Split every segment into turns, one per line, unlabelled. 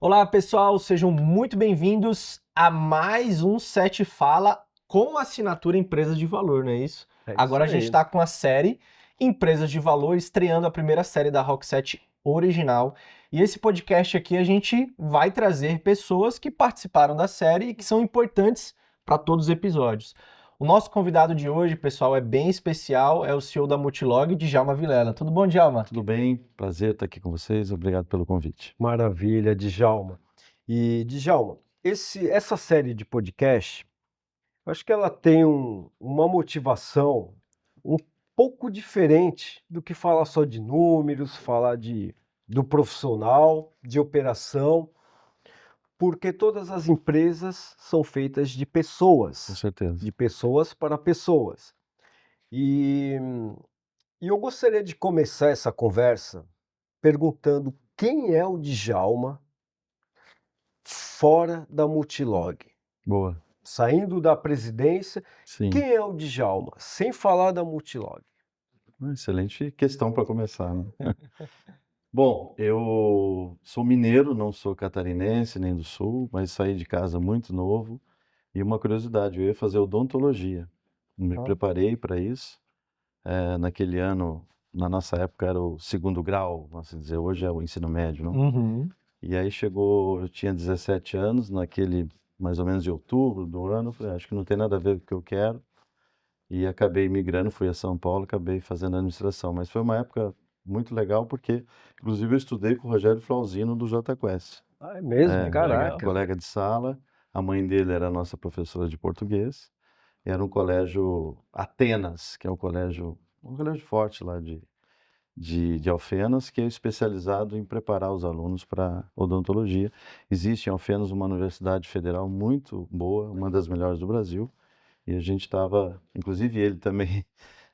Olá, pessoal, sejam muito bem-vindos a mais um Sete Fala com assinatura Empresas de Valor, não é isso? Agora a gente está com a série Empresas de Valor, estreando a primeira série da Rock 7 original. E esse podcast aqui a gente vai trazer pessoas que participaram da série e que são importantes para todos os episódios. O nosso convidado de hoje, pessoal, é bem especial, é o CEO da Multilog, Djalma Vilela. Tudo bom, Djalma?
Tudo bem, prazer estar aqui com vocês, obrigado pelo convite.
Maravilha, Djalma. E, Djalma, essa série de podcast, eu acho que ela tem uma motivação um pouco diferente do que falar só de números, falar do profissional, de operação, porque todas as empresas são feitas de
Com
pessoas,
certeza.
de pessoas para pessoas. E, e eu gostaria de começar essa conversa perguntando quem é o Djalma fora da Multilog,
Boa,
saindo da presidência,
sim.
quem é o Djalma, sem falar da Multilog?
Uma excelente questão para começar, né? Bom, eu sou mineiro, não sou catarinense nem do Sul, mas saí de casa muito novo. E uma curiosidade, eu ia fazer odontologia. Me preparei para isso. Naquele ano, na nossa época, era o segundo grau, vamos assim dizer, hoje é o ensino médio, não?
Uhum.
E aí chegou, eu tinha 17 anos, naquele mais ou menos de outubro do ano, falei, acho que não tem nada a ver com o que eu quero. E acabei migrando, fui a São Paulo, acabei fazendo administração. Mas foi uma época muito legal, porque, inclusive, eu estudei com o Rogério Flauzino, do Jota Quest.
Ah, é mesmo? Caraca.
Colega de sala. A mãe dele era a nossa professora de português. Era um colégio Atenas, que é um colégio forte lá de Alfenas, que é especializado em preparar os alunos para odontologia. Existe em Alfenas uma universidade federal muito boa, uma das melhores do Brasil, e a gente estava, inclusive ele também,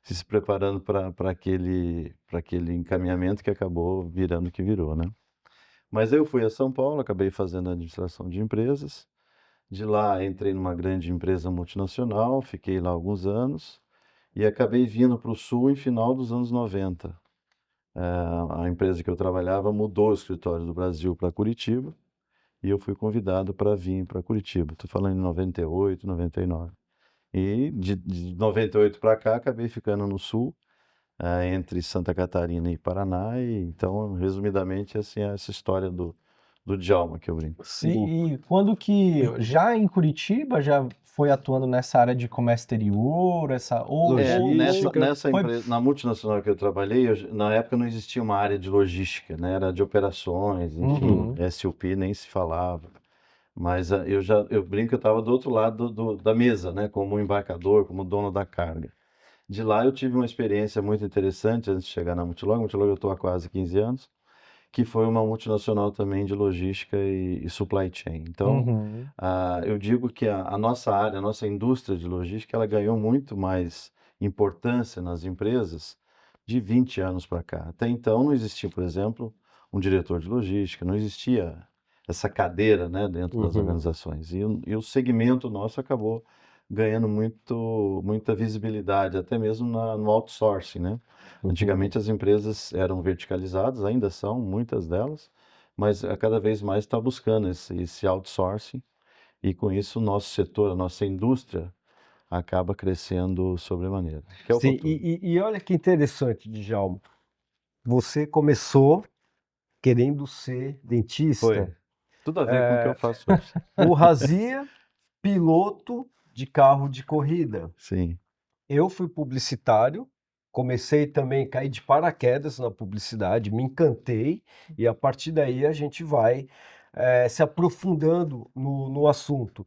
se preparando para aquele encaminhamento que acabou virando o que virou, né? Mas eu fui a São Paulo, acabei fazendo administração de empresas. De lá entrei numa grande empresa multinacional, fiquei lá alguns anos e acabei vindo para o Sul em final dos anos 90. A empresa que eu trabalhava mudou o escritório do Brasil para Curitiba e eu fui convidado para vir para Curitiba. Estou falando em 98, 99. E de 98 para cá acabei ficando no Sul, entre Santa Catarina e Paraná. E, então, resumidamente, assim, é essa história do Djalma que eu brinco.
E quando que, já em Curitiba, já foi atuando nessa área de comércio exterior,
Nessa empresa, na multinacional que eu trabalhei, na época não existia uma área de logística, né? Era de operações, enfim, SOP nem se falava. Mas eu brinco que eu estava do outro lado da mesa, né? Como embarcador, como dono da carga. De lá eu tive uma experiência muito interessante antes de chegar na Multilog. Multilog eu estou há quase 15 anos, que foi uma multinacional também de logística e supply chain. Então, eu digo que a nossa área, a nossa indústria de logística, ela ganhou muito mais importância nas empresas de 20 anos para cá. Até então não existia, por exemplo, um diretor de logística, não existia essa cadeira, né, dentro das organizações. E o segmento nosso acabou ganhando muita visibilidade, até mesmo no outsourcing, né? Antigamente as empresas eram verticalizadas, ainda são, muitas delas, mas cada vez mais está buscando esse outsourcing e com isso o nosso setor, a nossa indústria acaba crescendo sobremaneira. Que é o
Sim,
futuro.
e olha que interessante, Djalma. Você começou querendo ser dentista.
Foi. Tudo a ver com o que eu faço hoje.
O Razia, piloto de carro de corrida.
Sim.
Eu fui publicitário, comecei também a cair de paraquedas na publicidade, me encantei, e a partir daí a gente vai se aprofundando no assunto.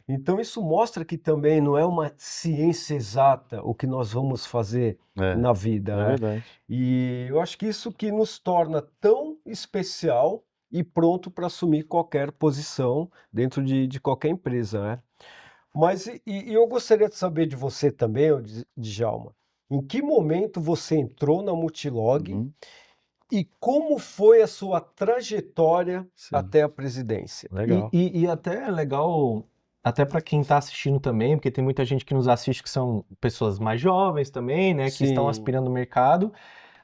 Então isso mostra que também não é uma ciência exata o que nós vamos fazer na vida,
É
né?
verdade.
E eu acho que isso que nos torna tão especial e pronto para assumir qualquer posição dentro de qualquer empresa, né? Mas eu gostaria de saber de você também, ô Djalma, em que momento você entrou na Multilog e como foi a sua trajetória
Sim.
até a presidência?
Legal.
E até é legal, até para quem está assistindo também, porque tem muita gente que nos assiste que são pessoas mais jovens também, né, que estão
Sim.
aspirando no mercado.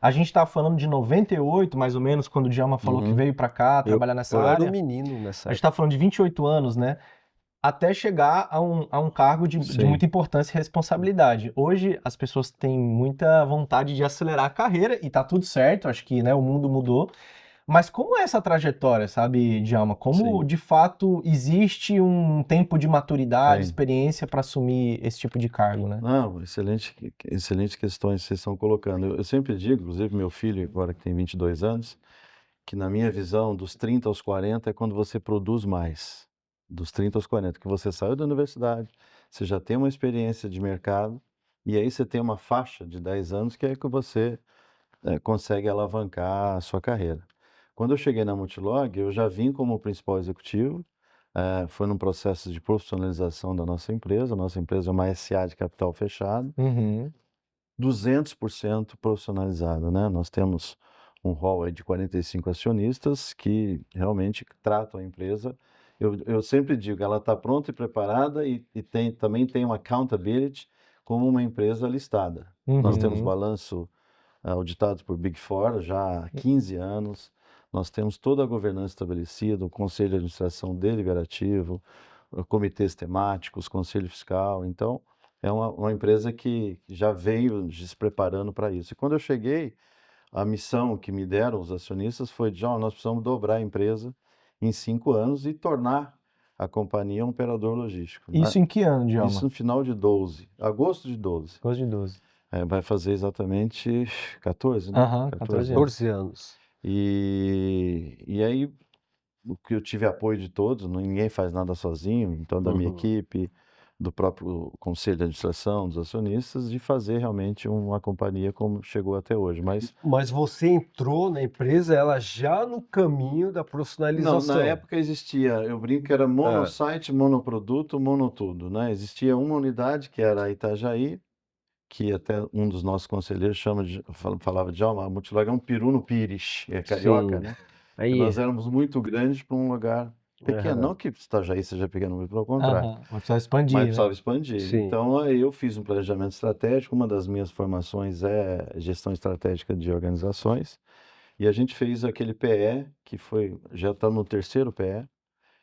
A gente tá falando de 98, mais ou menos, quando o Djalma falou que veio para cá trabalhar nessa área.
Eu era um menino nessa
época. A gente tá falando de 28 anos, né? Até chegar a um cargo de muita importância e responsabilidade. Hoje, as pessoas têm muita vontade de acelerar a carreira e tá tudo certo, acho que, né, o mundo mudou. Mas como é essa trajetória, sabe, Djalma? Como, de fato, existe um tempo de maturidade, experiência para assumir esse tipo de cargo, né?
Não, excelente questões que vocês estão colocando. Eu sempre digo, inclusive meu filho, agora que tem 22 anos, que na minha visão, dos 30 aos 40 é quando você produz mais. Dos 30 aos 40, que você saiu da universidade, você já tem uma experiência de mercado, e aí você tem uma faixa de 10 anos que é que você consegue alavancar a sua carreira. Quando eu cheguei na Multilog, eu já vim como principal executivo, foi num processo de profissionalização da nossa empresa. A nossa empresa é uma SA de capital fechado, 200% profissionalizada, né? Nós temos um hall aí de 45 acionistas que realmente tratam a empresa. Eu sempre digo, ela está pronta e preparada e também tem uma accountability como uma empresa listada. Nós temos balanço auditados por Big Four já há 15 anos. Nós temos toda a governança estabelecida, o conselho de administração deliberativo, comitês temáticos, conselho fiscal. Então, é uma empresa que já veio se preparando para isso. E quando eu cheguei, a missão que me deram os acionistas foi de, nós precisamos dobrar a empresa em 5 anos e tornar a companhia um operador logístico.
Isso, né? Em que ano, Djalma?
Isso no final de 12, agosto de 12.
Agosto de 12.
Vai fazer exatamente 14, né?
14 anos.
E aí, o que eu tive apoio de todos, ninguém faz nada sozinho, então da minha equipe, do próprio conselho de administração, dos acionistas, de fazer realmente uma companhia como chegou até hoje.
Mas você entrou na empresa, ela já no caminho da profissionalização.
Não, na época existia, eu brinco que era monossite, monoproduto, monotudo, né? Existia uma unidade que era a Itajaí, que até um dos nossos conselheiros falava de a Multilog é um peru no pires, é carioca, né? Aí. Nós éramos muito grandes para um lugar pequeno, não que Itajaí seja pequeno, muito pelo contrário.
Mas precisava expandir,
mas
né?
precisava expandir.
Sim.
Então, eu fiz um planejamento estratégico, uma das minhas formações é gestão estratégica de organizações, e a gente fez aquele PE, que foi, já está no terceiro PE,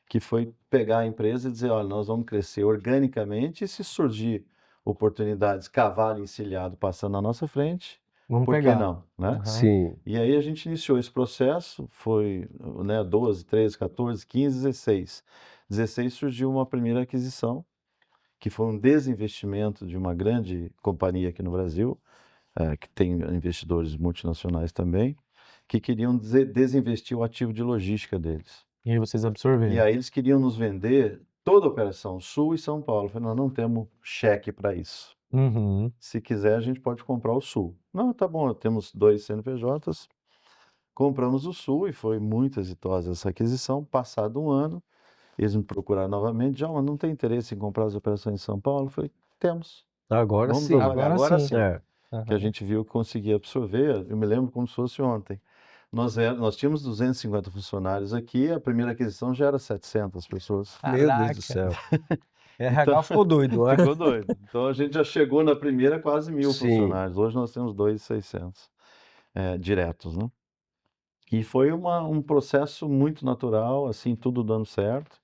que foi pegar a empresa e dizer, olha, nós vamos crescer organicamente e se surgir oportunidades, cavalo encilhado passando na nossa frente,
Vamos
por
pegar.
que não, né?
Sim.
E aí a gente iniciou esse processo, foi, né, 12, 13, 14, 15, 16. 16 surgiu uma primeira aquisição, que foi um desinvestimento de uma grande companhia aqui no Brasil, que tem investidores multinacionais também, que queriam desinvestir o ativo de logística deles.
E aí vocês absorveram.
E aí eles queriam nos vender toda a operação, Sul e São Paulo. Eu falei, nós não temos cheque para isso. Se quiser, a gente pode comprar o Sul. Não, tá bom, temos 2 CNPJs, compramos o Sul e foi muito exitosa essa aquisição. Passado um ano, eles me procuraram novamente, Djalma, não tem interesse em comprar as operações em São Paulo? Eu falei, temos.
Agora
Vamos
sim.
agora sim.
É.
Que a gente viu que conseguia absorver. Eu me lembro como se fosse ontem. Nós tínhamos 250 funcionários aqui, a primeira aquisição já era 700 pessoas.
Meu Deus do céu. RH ficou doido, né?
Ficou doido. Então a gente já chegou na primeira quase 1.000
Sim.
funcionários. Hoje nós temos 2.600 diretos, né? E foi um processo muito natural, assim, tudo dando certo.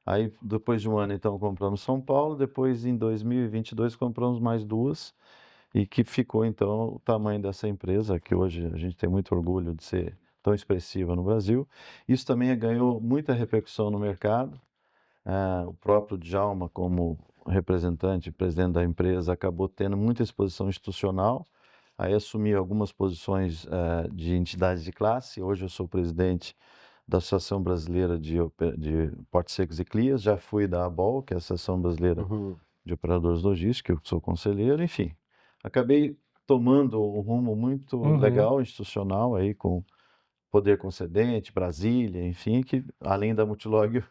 Aí depois de um ano, então, compramos São Paulo. Depois, em 2022, compramos mais 2. E que ficou, então, o tamanho dessa empresa, que hoje a gente tem muito orgulho de ser tão expressiva no Brasil. Isso também ganhou muita repercussão no mercado. O próprio Djalma, como representante, presidente da empresa, acabou tendo muita exposição institucional. Aí assumi algumas posições de entidades de classe. Hoje eu sou presidente da Associação Brasileira de Portos Secos e Clias. Já fui da ABOL, que é a Associação Brasileira de Operadores Logísticos, eu sou conselheiro, enfim. Acabei tomando um rumo muito legal, institucional, aí com poder concedente, Brasília, enfim, que além da Multilog,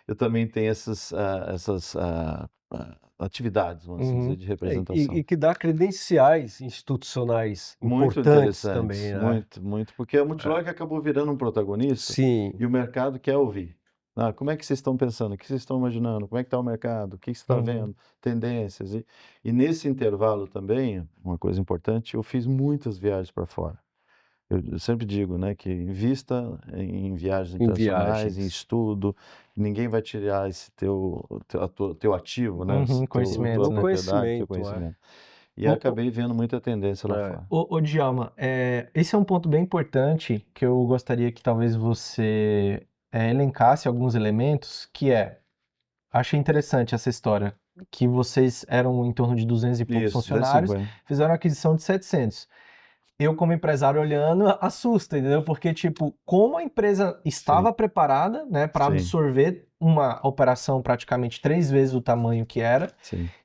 eu também tenho essas atividades, vamos dizer, de representação.
E que dá credenciais institucionais
Muito
importantes
interessantes,
também, né?
muito, porque a Multilog acabou virando um protagonista.
Sim.
E o mercado quer ouvir. Como é que vocês estão pensando? O que vocês estão imaginando? Como é que está o mercado? O que você está vendo? Tendências. E nesse intervalo também, uma coisa importante, eu fiz muitas viagens para fora. Eu sempre digo, né, que invista em viagens internacionais, em estudo. Ninguém vai tirar esse teu ativo, né?
Conhecimento,
tua
né?
propriedade, teu conhecimento. E acabei vendo muita tendência lá fora.
Ô Djalma, esse é um ponto bem importante que eu gostaria que talvez você elencasse alguns elementos, achei interessante essa história, que vocês eram em torno de 200 e poucos
Isso,
funcionários,
250.
fizeram uma aquisição de 700. Eu, como empresário olhando, assusta, entendeu? Porque, tipo, como a empresa estava preparada, né, para absorver uma operação praticamente 3 vezes o tamanho que era,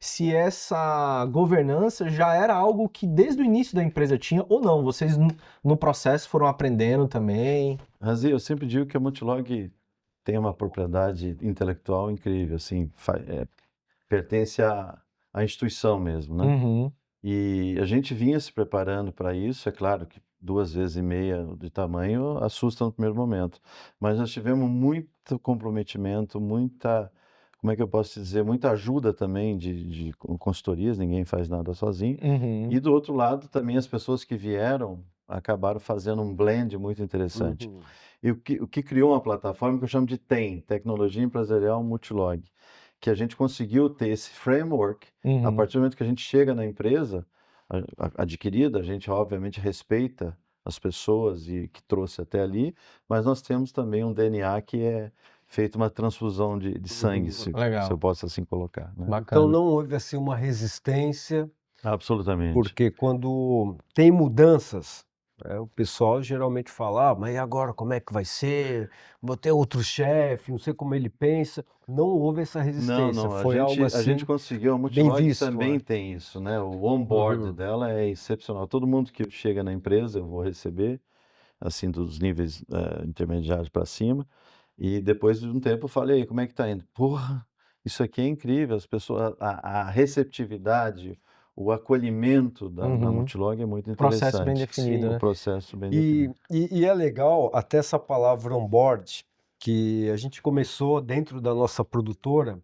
se essa governança já era algo que desde o início da empresa tinha ou não, vocês no processo foram aprendendo também?
Razi, eu sempre digo que a Multilog tem uma propriedade intelectual incrível, assim, pertence à instituição mesmo, né?
Uhum.
E a gente vinha se preparando para isso, é claro que 2,5 vezes de tamanho assusta no primeiro momento, mas nós tivemos muito comprometimento, muita, como é que eu posso dizer, muita ajuda também de consultorias, ninguém faz nada sozinho.
Uhum.
E do outro lado também as pessoas que vieram acabaram fazendo um blend muito interessante. E o que criou uma plataforma que eu chamo de TEM, Tecnologia Empresarial Multilog, que a gente conseguiu ter esse framework. A partir do momento que a gente chega na empresa adquirida, a gente obviamente respeita as pessoas e que trouxe até ali, mas nós temos também um DNA que é feito uma transfusão de sangue, se eu posso assim colocar. Né?
Então não houve assim uma resistência.
Absolutamente.
Porque quando tem mudanças, o pessoal geralmente fala, mas e agora como é que vai ser? Vou ter outro chefe, não sei como ele pensa. Não houve essa resistência, foi algo assim
a gente conseguiu, a
bem
Multilog
visto,
também tem isso, né? O onboard dela é excepcional. Todo mundo que chega na empresa eu vou receber, assim, dos níveis intermediários para cima, e depois de um tempo eu falei, como é que tá indo? Porra, isso aqui é incrível, as pessoas, a receptividade, o acolhimento da Multilog é muito interessante.
Processo bem definido,
Sim,
né?
o processo bem definido.
E é legal até essa palavra onboard, que a gente começou dentro da nossa produtora,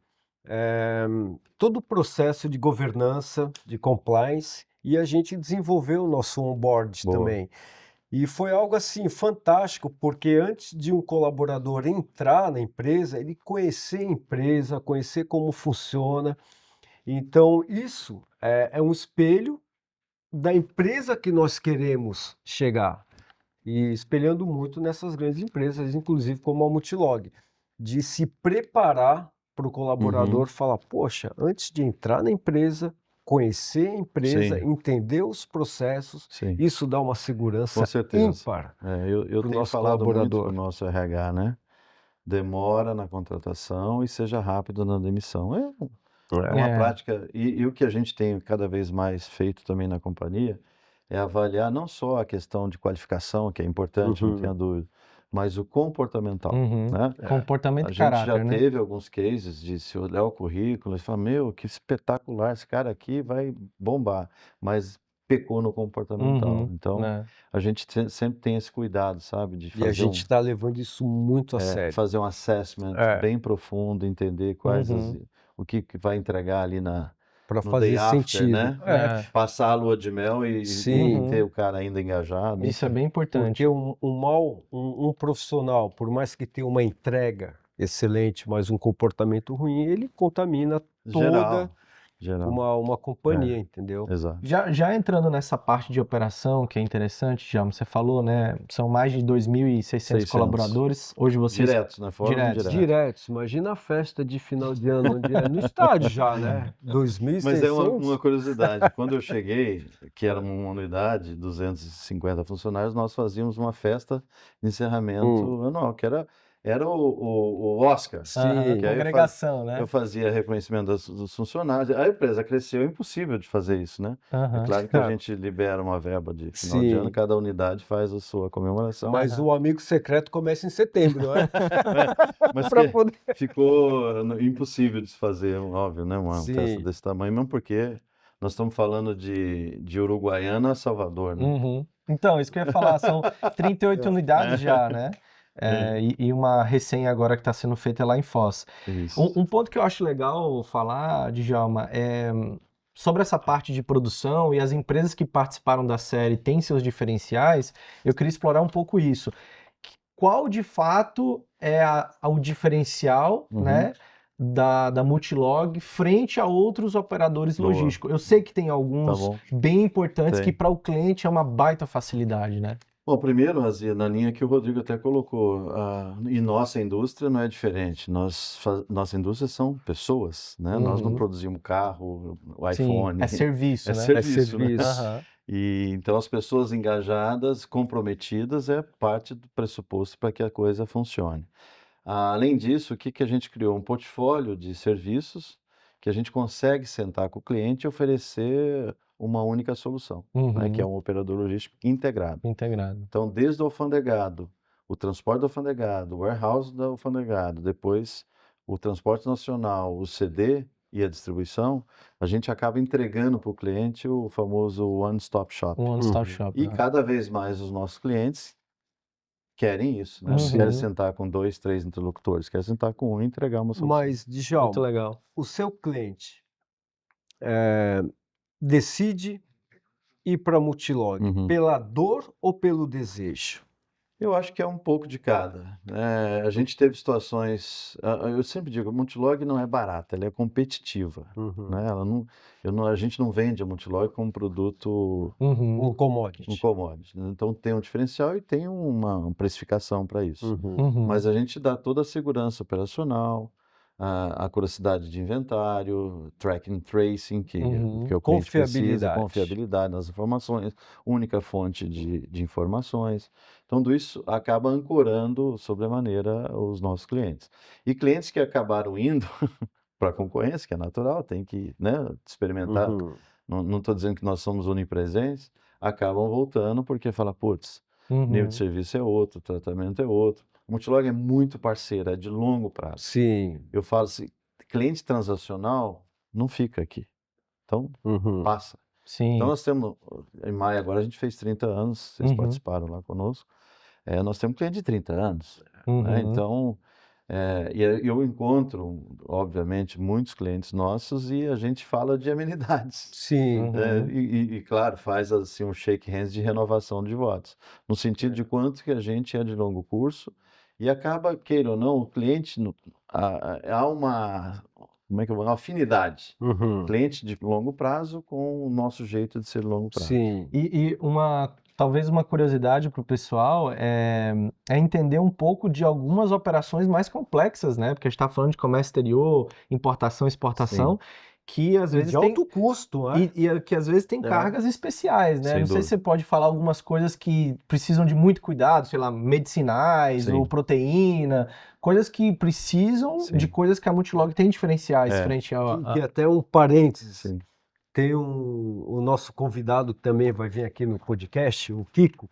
todo o processo de governança, de compliance, e a gente desenvolveu o nosso onboard também. E foi algo assim fantástico, porque antes de um colaborador entrar na empresa, ele conhecer a empresa, conhecer como funciona. Então, isso é um espelho da empresa que nós queremos chegar. E espelhando muito nessas grandes empresas, inclusive como a Multilog, de se preparar para o colaborador falar, poxa, antes de entrar na empresa, conhecer a empresa, entender os processos, isso dá uma segurança ímpar
eu tenho falado muito para o nosso RH, né? Demora na contratação e seja rápido na demissão. É uma prática, e o que a gente tem cada vez mais feito também na companhia é avaliar não só a questão de qualificação, que é importante, não tenha dúvida, mas o comportamental. Né?
Comportamento e
caráter. A gente já teve alguns cases de se olhar o currículo e falar, meu, que espetacular, esse cara aqui vai bombar, mas pecou no comportamental. Então, a gente sempre tem esse cuidado, sabe? De fazer
a gente está levando isso muito a sério.
Fazer um assessment bem profundo, entender quais o que vai entregar ali
para fazer sentido,
né? Passar a lua de mel e ter o cara ainda engajado.
Isso é bem importante.
Porque um profissional, por mais que tenha uma entrega excelente, mas um comportamento ruim, ele contamina toda uma companhia, entendeu?
Exato.
Já entrando nessa parte de operação, que é interessante, já você falou, né? São mais de 2.600 colaboradores. Hoje vocês...
Diretos, né?
Diretos. Imagina a festa de final de ano, onde é no estádio já, né? 2.600.
Mas é uma curiosidade. Quando eu cheguei, que era uma unidade, 250 funcionários, nós fazíamos uma festa de encerramento anual, que era o Oscar.
Sim, congregação, né?
Eu fazia reconhecimento dos funcionários. A empresa cresceu, é impossível de fazer isso, né? É claro que a gente libera uma verba de final de ano, cada unidade faz a sua comemoração.
Mas o amigo secreto começa em setembro, não é?
Mas ficou impossível de se fazer, óbvio, né? Uma festa desse tamanho, mesmo porque nós estamos falando de Uruguaiana a Salvador, né?
Então, isso que eu ia falar, são 38 unidades já, né? E uma recém agora que está sendo feita lá em Foz. Um ponto que eu acho legal falar, Djalma, sobre essa parte de produção e as empresas que participaram da série têm seus diferenciais, eu queria explorar um pouco isso. Qual de fato é o diferencial, né, da Multilog frente a outros operadores logísticos? Eu sei que tem alguns bem importantes que para o cliente é uma baita facilidade, né?
Bom, primeiro, Razia, na linha que o Rodrigo até colocou, e nossa indústria não é diferente. Nossa indústria são pessoas, né? Nós não produzimos carro, o iPhone.
É serviço, né?
Serviço, né? E então as pessoas engajadas, comprometidas, é parte do pressuposto para que a coisa funcione. Além disso, o que a gente criou? Um portfólio de serviços que a gente consegue sentar com o cliente e oferecer uma única solução, né, que é um operador logístico integrado. Então, desde o alfandegado, o transporte do alfandegado, o warehouse do alfandegado, depois o transporte nacional, o CD e a distribuição, a gente acaba entregando para o cliente o famoso one-stop shop. E cada vez mais os nossos clientes querem isso, né? Não querem sentar com 2, 3 interlocutores, querem sentar com um e entregar uma solução.
Mas, Djalma, o seu cliente decide ir para a Multilog pela dor ou pelo desejo?
Eu acho que é um pouco de cada. A gente teve situações. Eu sempre digo, a Multilog não é barata, ela é competitiva. Né? A gente não vende a Multilog como produto.
Um commodity.
Um commodity. Então tem um diferencial e tem uma precificação para isso. Mas a gente dá toda a segurança operacional, a curiosidade de inventário, tracking tracing, que o cliente precisa, confiabilidade nas informações, única fonte de informações. Então, tudo isso acaba ancorando sobremaneira os nossos clientes. E clientes que acabaram indo para a concorrência, que é natural, tem que, né, experimentar. Não estou dizendo que nós somos onipresentes, acabam voltando porque fala, putz, nível de serviço é outro, tratamento é outro. A Multilog é muito parceira, é de longo prazo.
Sim.
Eu falo assim, cliente transacional não fica aqui. Então, passa.
Sim.
Então, nós temos, em maio agora, a gente fez 30 anos, vocês participaram lá conosco. Nós temos cliente de 30 anos. Né? Então, eu encontro, obviamente, muitos clientes nossos e a gente fala de amenidades.
Sim.
E, claro, faz assim um shake hands de renovação de votos. No sentido de quanto que a gente é de longo curso e acaba, queira ou não, o cliente, há uma afinidade. Cliente de longo prazo com o nosso jeito de ser de longo prazo.
Sim.
E talvez uma curiosidade para o pessoal é entender um pouco de algumas operações mais complexas, né? Porque a gente está falando de comércio exterior, importação, exportação, que às vezes
de alto custo, né?
E que às vezes tem cargas especiais, né? Não sei se você pode falar algumas coisas que precisam de muito cuidado, sei lá, medicinais ou proteína, coisas que precisam de coisas que a Multilog tem diferenciais frente a...
E até um parênteses. Tem o nosso convidado que também vai vir aqui no podcast, o Kiko,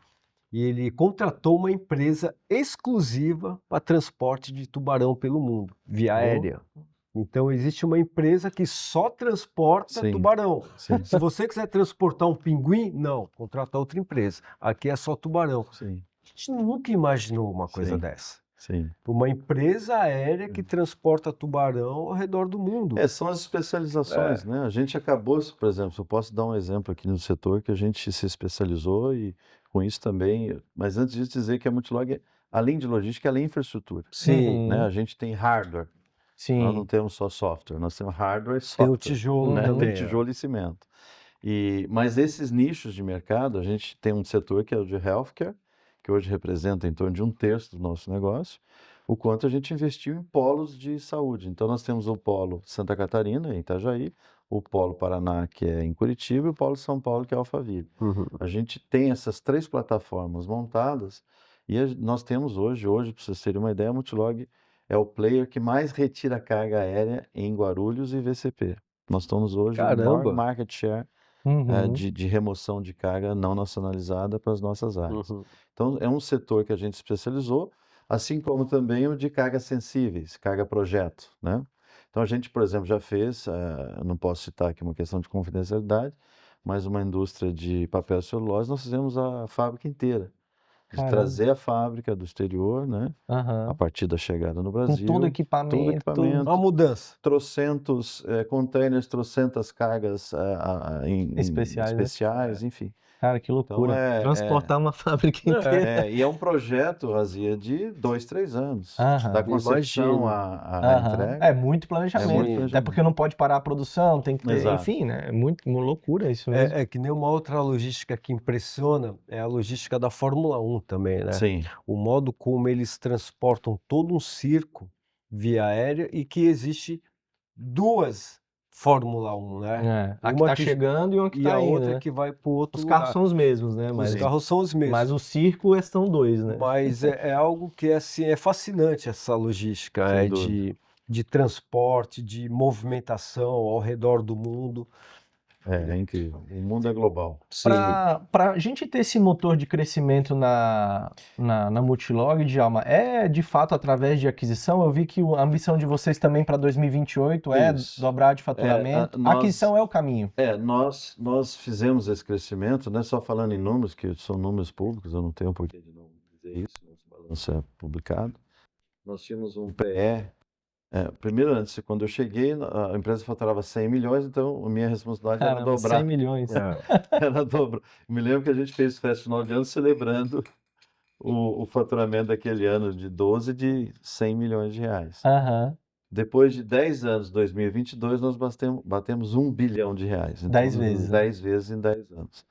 e ele contratou uma empresa exclusiva para transporte de tubarão pelo mundo, via aérea. Então, existe uma empresa que só transporta tubarão. Se você quiser transportar um pinguim, não, contrata outra empresa. Aqui é só tubarão. A gente nunca imaginou uma coisa dessa. Uma empresa aérea que transporta tubarão ao redor do mundo.
São as especializações, né? A gente acabou, por exemplo, eu posso dar um exemplo aqui no setor que a gente se especializou e com isso também, mas antes disso dizer que a Multilog, além de logística, ela é infraestrutura. Né? A gente tem hardware. Nós não temos só software, nós temos hardware e software.
Tem o tijolo,
né? Tem tijolo e cimento. Mas esses nichos de mercado, a gente tem um setor que é o de healthcare, que hoje representa em torno de 1/3 do nosso negócio, o quanto a gente investiu em polos de saúde. Então, nós temos o polo Santa Catarina, em Itajaí, o polo Paraná, que é em Curitiba, e o polo São Paulo, que é Alphaville. A gente tem essas 3 plataformas montadas e nós temos hoje, para vocês terem uma ideia, a Multilog é o player que mais retira carga aérea em Guarulhos e VCP. Nós estamos hoje no maior market share de remoção de carga não nacionalizada para as nossas áreas. Então, é um setor que a gente especializou, assim como também o de cargas sensíveis, carga projeto, né? Então, a gente, por exemplo, já fez, não posso citar aqui uma questão de confidencialidade, mas uma indústria de papel e celulose, nós fizemos a fábrica inteira. de trazer a fábrica do exterior, né? A partir da chegada no Brasil.
Com todo equipamento.
Uma mudança.
Trocentos containers, trocentas cargas especiais,
né?
enfim.
Cara, que loucura. Então, transportar uma fábrica inteira.
E é um projeto, Razia, de 2, 3 anos. Da concepção à entrega.
É muito planejamento. Até porque não pode parar a produção, tem que ter, enfim, né? É muito uma loucura isso mesmo.
É que nem uma outra logística que impressiona é a logística da Fórmula 1 também, né?
Sim.
O modo como eles transportam todo um circo via aérea e que existe 2 Fórmula 1, né?
A que tá chegando e uma que tá indo,
a outra que vai para o outro lugar.
Os carros são os mesmos, né?
Os carros são os mesmos.
Mas o circo são 2, né?
Mas é algo que assim, é fascinante essa logística de transporte, de movimentação ao redor do mundo.
É incrível. O mundo é global.
Para a gente ter esse motor de crescimento na Multilog, Djalma, é de fato através de aquisição? Eu vi que a ambição de vocês também para 2028 é dobrar de faturamento. A aquisição é o caminho.
Nós fizemos esse crescimento, né? Só falando em números, que são números públicos, eu não tenho porquê de não dizer isso, nosso balanço é publicado. Nós tínhamos um PE. Primeiro, antes, quando eu cheguei, a empresa faturava 100 milhões, então a minha responsabilidade era dobrar.
100 milhões.
Era dobro. Me lembro que a gente fez festa final de ano celebrando o faturamento daquele ano de 12 de 100 milhões de reais. Depois de 10 anos, 2022, nós batemos 1 bilhão de reais. Então,
10 vezes.
10 vezes em 10 anos.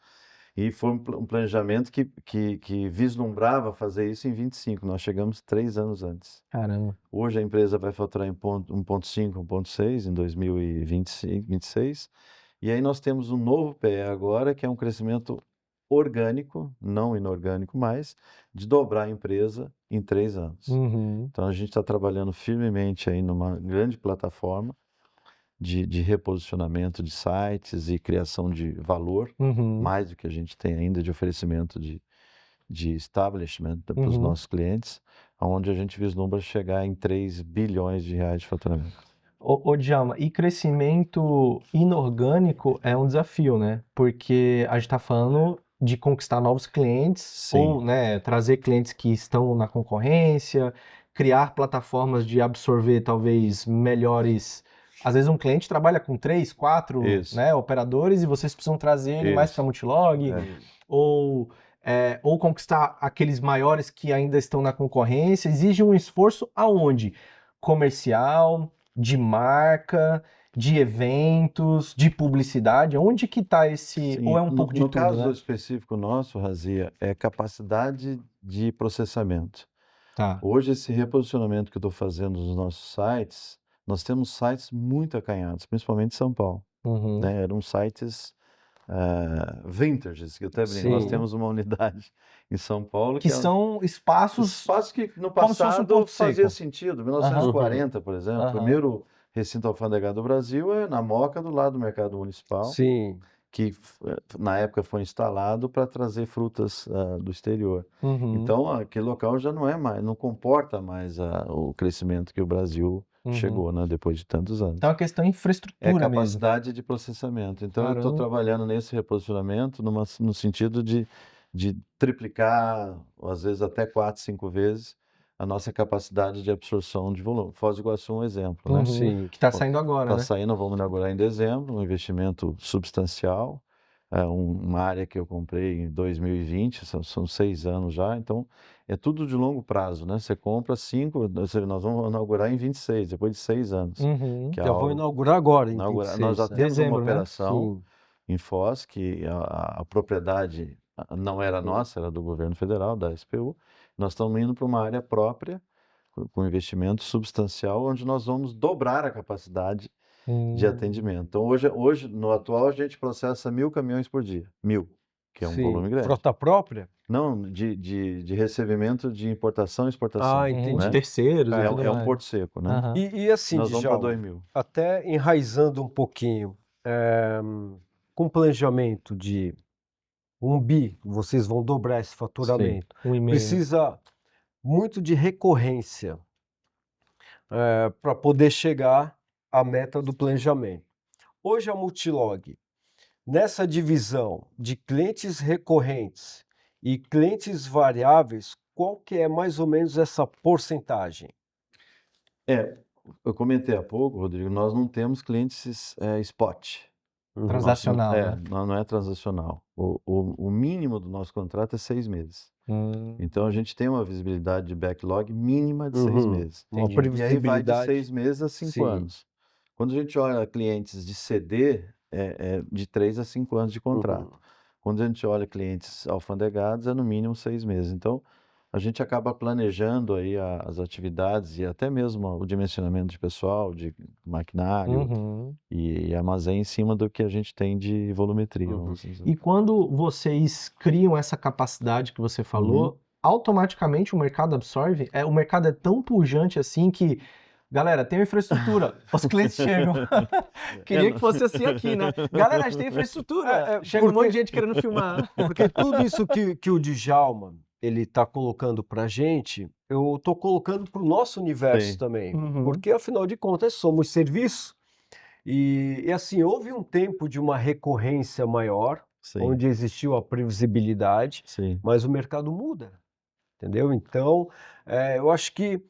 E foi um planejamento que vislumbrava fazer isso em 25. Nós chegamos 3 anos antes.
Caramba.
Hoje a empresa vai faturar em 1,5, 1,6 em 2026. E aí nós temos um novo PE agora, que é um crescimento orgânico, não inorgânico mais, de dobrar a empresa em 3 anos. Então a gente está trabalhando firmemente aí numa grande plataforma de reposicionamento de sites e criação de valor, mais do que a gente tem ainda de oferecimento de establishment para os nossos clientes, onde a gente vislumbra chegar em 3 bilhões de reais de faturamento.
Ô Djalma, e crescimento inorgânico é um desafio, né? Porque a gente está falando de conquistar novos clientes, ou né, trazer clientes que estão na concorrência, criar plataformas de absorver talvez melhores. Às vezes um cliente trabalha com 3, 4 né, operadores e vocês precisam trazer ele mais para Multilog, ou conquistar aqueles maiores que ainda estão na concorrência. Exige um esforço aonde? Comercial, de marca, de eventos, de publicidade. Onde que está esse... Ou é um pouco de tudo, né?
No caso específico nosso, Razia, é capacidade de processamento. Hoje esse reposicionamento que eu estou fazendo nos nossos sites, nós temos sites muito acanhados, principalmente em São Paulo. Né? Eram sites vintages, que eu até brinco. Nós temos uma unidade em São Paulo
que são espaços
que no passado fazia sentido. 1940, por exemplo, o primeiro recinto alfandegado do Brasil é na Moca, do lado do Mercado Municipal, que na época foi instalado para trazer frutas do exterior. Então aquele local já não comporta mais o crescimento que o Brasil chegou, né, depois de tantos anos.
Então a questão é infraestrutura mesmo.
É capacidade de processamento. Então eu estou trabalhando nesse reposicionamento no sentido de triplicar, ou às vezes até 4, 5 vezes, a nossa capacidade de absorção de volume. Foz do Iguaçu é um exemplo, né?
Que está saindo agora, né?
Está saindo, vamos inaugurar em dezembro, um investimento substancial, uma área que eu comprei em 2020, são 6 anos já, então é tudo de longo prazo, né? Você compra 5, nós vamos inaugurar em 26, depois de 6 anos.
Já vou inaugurar agora, em 26.
Nós já temos uma operação,
né?
em Foz, que a propriedade não era nossa, era do governo federal, da SPU. Nós estamos indo para uma área própria, com investimento substancial, onde nós vamos dobrar a capacidade de atendimento. Então, hoje, no atual, a gente processa 1.000 caminhões por dia. 1.000, que é um volume grande.
Frota própria?
Não, de recebimento de importação e exportação.
Entendi.
Né?
De terceiros.
É um porto seco, né?
E assim,
nós vamos para 2.000.
Até enraizando um pouquinho, com planejamento de 1 bi, vocês vão dobrar esse faturamento.
1,5.
Precisa muito de recorrência para poder chegar à meta do planejamento. Hoje a Multilog, nessa divisão de clientes recorrentes E clientes variáveis, qual que é mais ou menos essa porcentagem?
Eu comentei há pouco, Rodrigo, nós não temos clientes spot.
Transacional, né?
Não é transacional. O mínimo do nosso contrato é 6 meses. Então a gente tem uma visibilidade de backlog mínima de 6 meses.
Uma
Entendi.
E aí vai de
previsibilidade.
6 meses a 5 anos. Quando a gente olha clientes de CD, é de 3 a 5 anos de contrato. Quando a gente olha clientes alfandegados, é no mínimo 6 meses. Então, a gente acaba planejando aí as atividades e até mesmo o dimensionamento de pessoal, de maquinário e armazém em cima do que a gente tem de volumetria. Vamos dizer.
E quando vocês criam essa capacidade que você falou, automaticamente o mercado absorve? O mercado é tão pujante assim que, galera, tem infraestrutura, os clientes chegam. Queria que fosse assim aqui, né? Galera, a gente tem infraestrutura. Chega um monte de gente querendo filmar.
Porque tudo isso que o Djalma ele está colocando para a gente, eu estou colocando para o nosso universo também. Porque, afinal de contas, somos serviço. E assim, houve um tempo de uma recorrência maior, onde existiu a previsibilidade, mas o mercado muda, entendeu? Então, eu acho que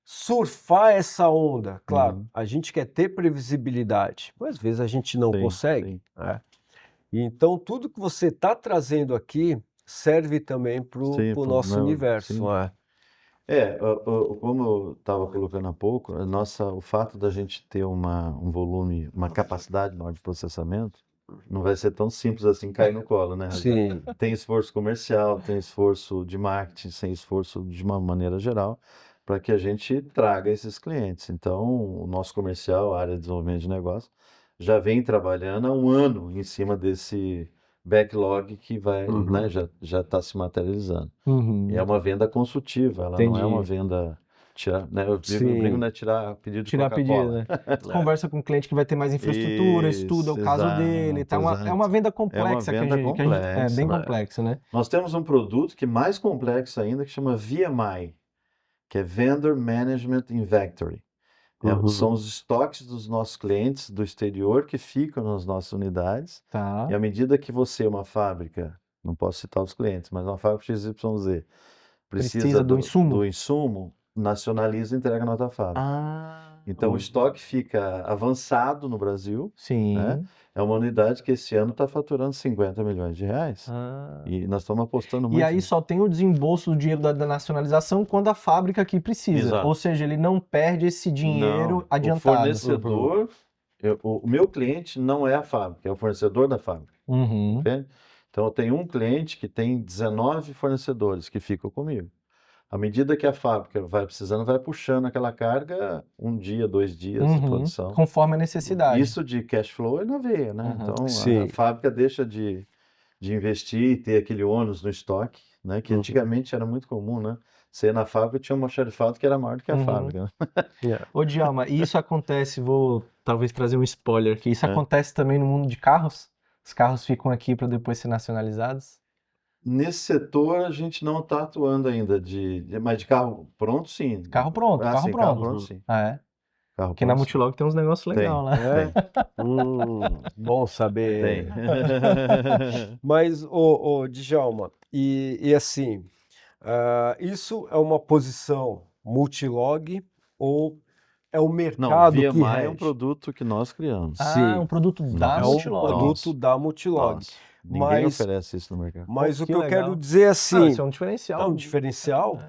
surfar essa onda, claro, a gente quer ter previsibilidade, mas às vezes a gente não consegue. Então, tudo que você está trazendo aqui serve também para o nosso universo.
Como eu estava colocando há pouco, o fato da gente ter um volume, uma capacidade maior de processamento, não vai ser tão simples assim cair no colo, né?
Sim.
Tem esforço comercial, tem esforço de marketing, tem esforço de uma maneira geral, para que a gente traga esses clientes. Então, o nosso comercial, a área de desenvolvimento de negócio, já vem trabalhando há um ano em cima desse backlog que vai, né, já está se materializando. E é uma venda consultiva, ela não é uma venda né? Eu brinco, né? Tirar pedido de Coca-Cola.
Né? Conversa com o cliente que vai ter mais infraestrutura, estuda o caso dele. Tá? É uma venda complexa, bem complexa, né?
Nós temos um produto que é mais complexo ainda, que chama VMI, que é Vendor Management Inventory. São os estoques dos nossos clientes do exterior que ficam nas nossas unidades. E à medida que você, uma fábrica, não posso citar os clientes, mas uma fábrica XYZ, precisa do insumo, nacionaliza e entrega na tua fábrica. Então o estoque fica avançado no Brasil. Né? É uma unidade que esse ano está faturando 50 milhões de reais. E nós estamos apostando muito.
E aí só tem o desembolso do dinheiro da nacionalização quando a fábrica aqui precisa.
Exato.
Ou seja, ele não perde esse dinheiro adiantado.
O fornecedor, o meu cliente não é a fábrica, é o fornecedor da fábrica. Entende? Então eu tenho um cliente que tem 19 fornecedores que ficam comigo. À medida que a fábrica vai precisando, vai puxando aquela carga 1 dia, 2 dias de produção.
Conforme a necessidade.
Isso de cash flow é na veia, né? Então a fábrica deixa de investir e ter aquele ônus no estoque, né? Que antigamente era muito comum, né? Você ia na fábrica, tinha uma almoxarifado que era maior do que a fábrica. Né?
Ô, Djalma, e isso acontece, vou talvez trazer um spoiler aqui, isso acontece também no mundo de carros? Os carros ficam aqui para depois ser nacionalizados?
Nesse setor a gente não está atuando ainda, mas de carro pronto, sim.
Carro pronto,
carro pronto, sim.
Porque na Multilog tem uns negócios legais lá.
Bom saber. Mas, Djalma, e assim, isso é uma posição Multilog ou é o mercado que
VMI é um produto que nós criamos.
É um produto da Multilog.
É um produto da Multilog.
Ninguém oferece isso no mercado.
Mas o que eu quero dizer assim...
Isso é um diferencial.
É um diferencial,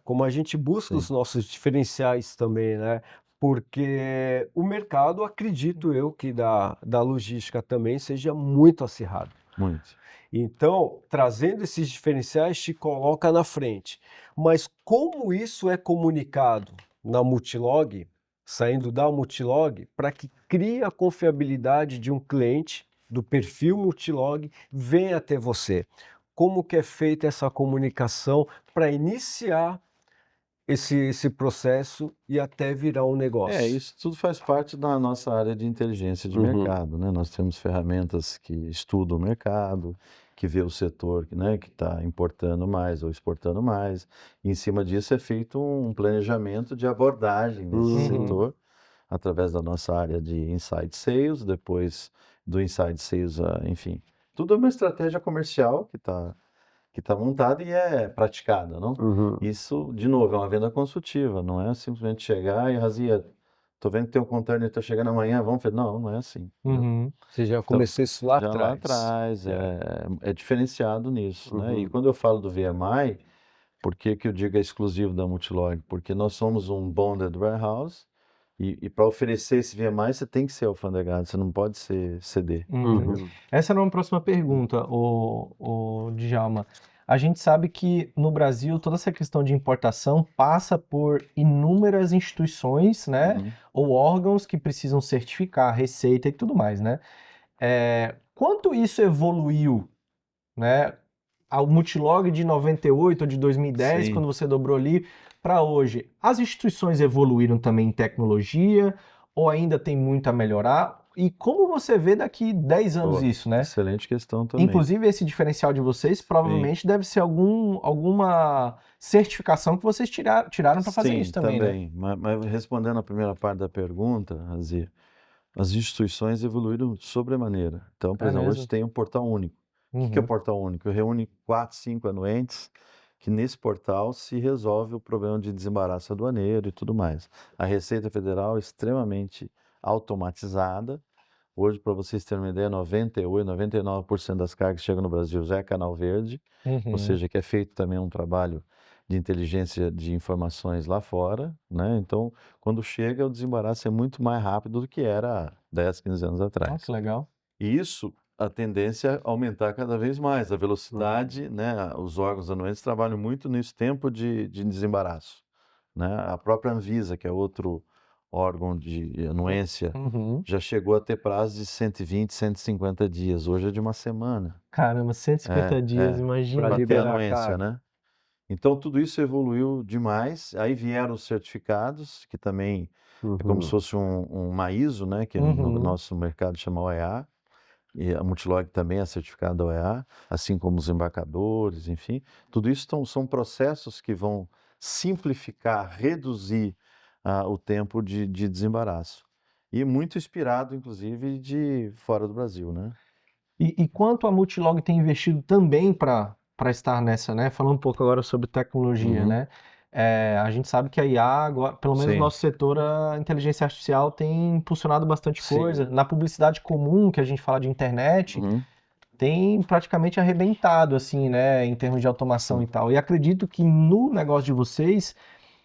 como a gente busca os nossos diferenciais também, né? Porque o mercado, acredito eu, que da logística também seja muito acirrado.
Muito.
Então, trazendo esses diferenciais, te coloca na frente. Mas como isso é comunicado na Multilog, saindo da Multilog, para que crie a confiabilidade de um cliente do perfil Multilog, venha até você. Como que é feita essa comunicação para iniciar esse processo e até virar um negócio?
Isso tudo faz parte da nossa área de inteligência de mercado, né? Nós temos ferramentas que estudam o mercado, que vê o setor, né, que está importando mais ou exportando mais. E em cima disso é feito um planejamento de abordagem nesse setor, através da nossa área de Inside Sales, depois do Inside Sales, enfim. Tudo é uma estratégia comercial que está que está montada e é praticada, não? Isso, de novo, é uma venda consultiva, não é simplesmente chegar e Razia, tô vendo que tem um container que está chegando amanhã, vamos ver. Não, não é assim.
Você já começou isso lá
já
atrás.
lá atrás, é diferenciado nisso, né? E quando eu falo do VMI, por que eu digo é exclusivo da Multilog? Porque nós somos um bonded warehouse e para oferecer esse VMI você tem que ser alfandegado, você não pode ser CD.
Essa era uma próxima pergunta, o Djalma. A gente sabe que no Brasil toda essa questão de importação passa por inúmeras instituições, né, ou órgãos que precisam certificar, receita e tudo mais, né? Quanto isso evoluiu, né? O Multilog de 98 ou de 2010,
Sim.
quando você dobrou ali, para hoje, as instituições evoluíram também em tecnologia ou ainda tem muito a melhorar? E como você vê daqui 10 anos isso, né?
Excelente questão também.
Inclusive, esse diferencial de vocês provavelmente deve ser alguma certificação que vocês tiraram para fazer isso também, né?
Mas respondendo a primeira parte da pergunta, Azir, as instituições evoluíram sobremaneira. Então, por exemplo, hoje tem um portal único. O que é o portal único? Reúne 4, 5 anuentes que nesse portal se resolve o problema de desembaraço aduaneiro e tudo mais. A Receita Federal é extremamente automatizada. Hoje, para vocês terem uma ideia, 98, 99% das cargas que chegam no Brasil já é canal verde, ou seja, que é feito também um trabalho de inteligência de informações lá fora, né? Então, quando chega, o desembaraço é muito mais rápido do que era há 10, 15 anos atrás.
Que legal.
E isso, a tendência é aumentar cada vez mais, a velocidade, né? Os órgãos anuentes trabalham muito nesse tempo de desembaraço, né? A própria Anvisa, que é outro órgão de anuência, já chegou a ter prazo de 120, 150 dias. Hoje é de uma semana.
Caramba, 150 dias, imagina.
Para ter
liberar
anuência, né? Então, tudo isso evoluiu demais. Aí vieram os certificados, que também é como se fosse uma ISO, né? Que no nosso mercado chama OEA. E a Multilog também é certificada OEA, assim como os embarcadores, enfim. Tudo isso são processos que vão simplificar, reduzir o tempo de desembaraço. E muito inspirado, inclusive, de fora do Brasil, né?
E quanto a Multilog tem investido também para estar nessa, né? Falando um pouco agora sobre tecnologia, né? A gente sabe que a IA, agora, pelo menos no nosso setor, a inteligência artificial tem impulsionado bastante coisa. Na publicidade comum, que a gente fala de internet, tem praticamente arrebentado, assim, né? Em termos de automação e tal. E acredito que no negócio de vocês,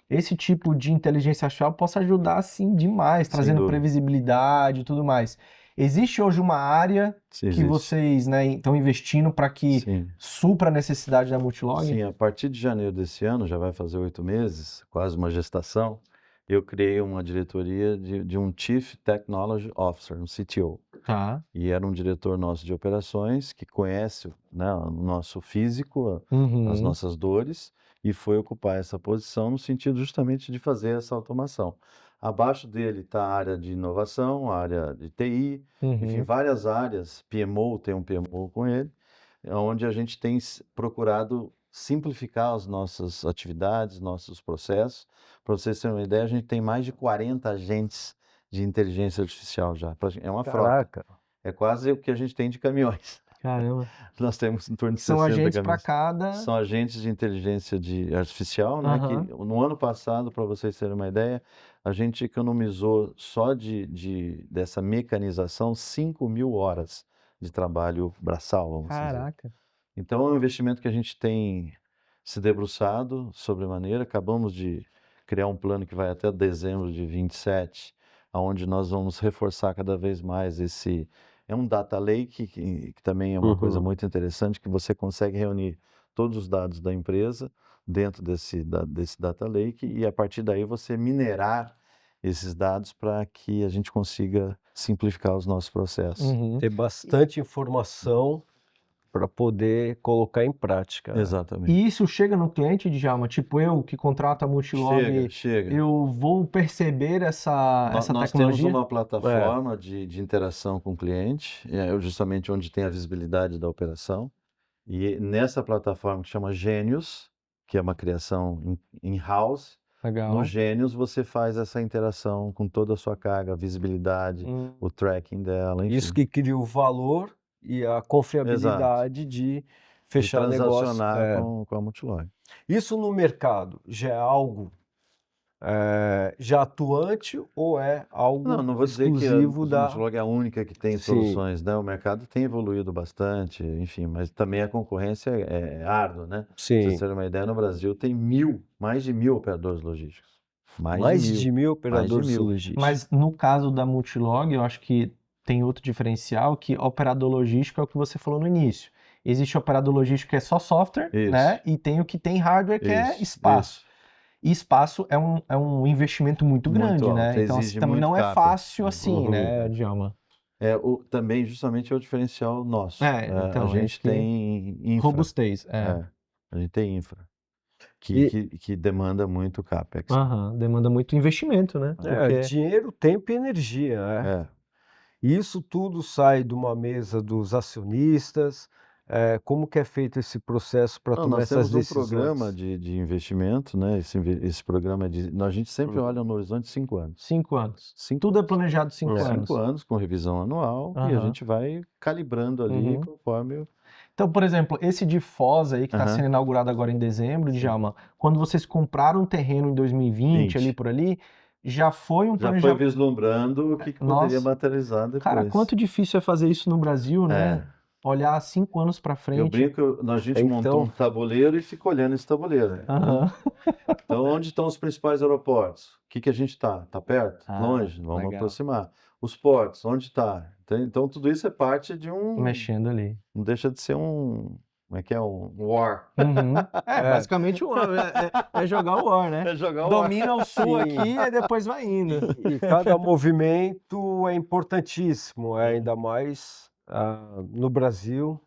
esse tipo de inteligência artificial possa ajudar, assim, demais, trazendo previsibilidade e tudo mais. Existe hoje uma área que vocês, né, estão investindo para que supra a necessidade da Multilog?
Sim, a partir de janeiro desse ano, já vai fazer 8 meses, quase uma gestação, eu criei uma diretoria de um Chief Technology Officer, um CTO.
Tá.
E era um diretor nosso de operações que conhece, né, o nosso físico, as nossas dores, e foi ocupar essa posição no sentido justamente de fazer essa automação. Abaixo dele está a área de inovação, a área de TI, enfim, várias áreas. PMO, tem um PMO com ele, onde a gente tem procurado simplificar as nossas atividades, nossos processos. Para vocês terem uma ideia, a gente tem mais de 40 agentes de inteligência artificial já. É uma frota. É quase o que a gente tem de caminhões.
Caramba.
Nós temos em torno de 60
São agentes
caminhões.
para cada...
São agentes de inteligência artificial, né? Que no ano passado, para vocês terem uma ideia, a gente economizou só dessa mecanização 5.000 horas de trabalho braçal, vamos dizer.
Caraca.
Então é um investimento que a gente tem se debruçado sobremaneira. Acabamos de criar um plano que vai até dezembro de 27, onde nós vamos reforçar cada vez mais esse... É um data lake, que também é uma coisa muito interessante, que você consegue reunir todos os dados da empresa dentro desse data lake e a partir daí você minerar esses dados para que a gente consiga simplificar os nossos processos.
Ter bastante informação para poder colocar em prática.
Exatamente.
E isso chega no cliente, Djalma? Tipo, eu que contrato a Multilog,
chega.
eu vou perceber essa
Nós
tecnologia?
temos uma plataforma de interação com o cliente, justamente onde tem a visibilidade da operação. E nessa plataforma que chama Gênios, que é uma criação in-house, no Gênios você faz essa interação com toda a sua carga, a visibilidade, o tracking dela, enfim.
Isso que cria o valor e a confiabilidade de fechar negócio
com a Multilog.
Isso no mercado já é algo já atuante ou é algo
não vou dizer que a Multilog é a única que tem soluções, né? O mercado tem evoluído bastante, enfim, mas também a concorrência é árdua, né?
Sim.
Pra vocês terem uma ideia, no Brasil tem mais de 1.000 operadores logísticos.
Mais de 1.000 operadores logísticos.
Mas no caso da Multilog, eu acho que tem outro diferencial, que operador logístico é o que você falou no início. Existe operador logístico que é só software, né? E tem o que tem hardware, que é espaço. E espaço é um investimento muito grande, né? Então, assim, também não é fácil assim, né, Djalma?
Também, justamente, é o diferencial nosso.
Então,
a gente tem infra.
Robustez.
A gente tem infra. Que demanda muito CAPEX.
Demanda muito investimento, né?
Porque... dinheiro, tempo e energia, Isso tudo sai de uma mesa dos acionistas. Como que é feito esse processo para tomar essas decisões?
Nós temos um programa de investimento, né? Esse programa a gente sempre olha no horizonte de 5 anos.
5 anos. Tudo é planejado 5 anos.
5 anos, com revisão anual, e a gente vai calibrando ali conforme...
Então, por exemplo, esse de Foz aí, que está sendo inaugurado agora em dezembro, Djalma, quando vocês compraram um terreno em 2020, ali por ali, já foi um planejamento...
Já foi vislumbrando o que poderia materializar depois.
Cara, quanto difícil é fazer isso no Brasil, né? Olhar 5 anos para frente.
Eu brinco, a gente montou um tabuleiro e fica olhando esse tabuleiro. Então, onde estão os principais aeroportos? O que a gente está? Está perto? Longe? Vamos aproximar. Os portos, onde está? Então, tudo isso é parte de um...
Mexendo ali.
Não deixa de ser um... Como é que é? Um war.
Basicamente o war. É jogar o war, né?
É jogar o
Domina o sul aqui e depois vai indo.
E cada movimento é importantíssimo, ainda mais no Brasil.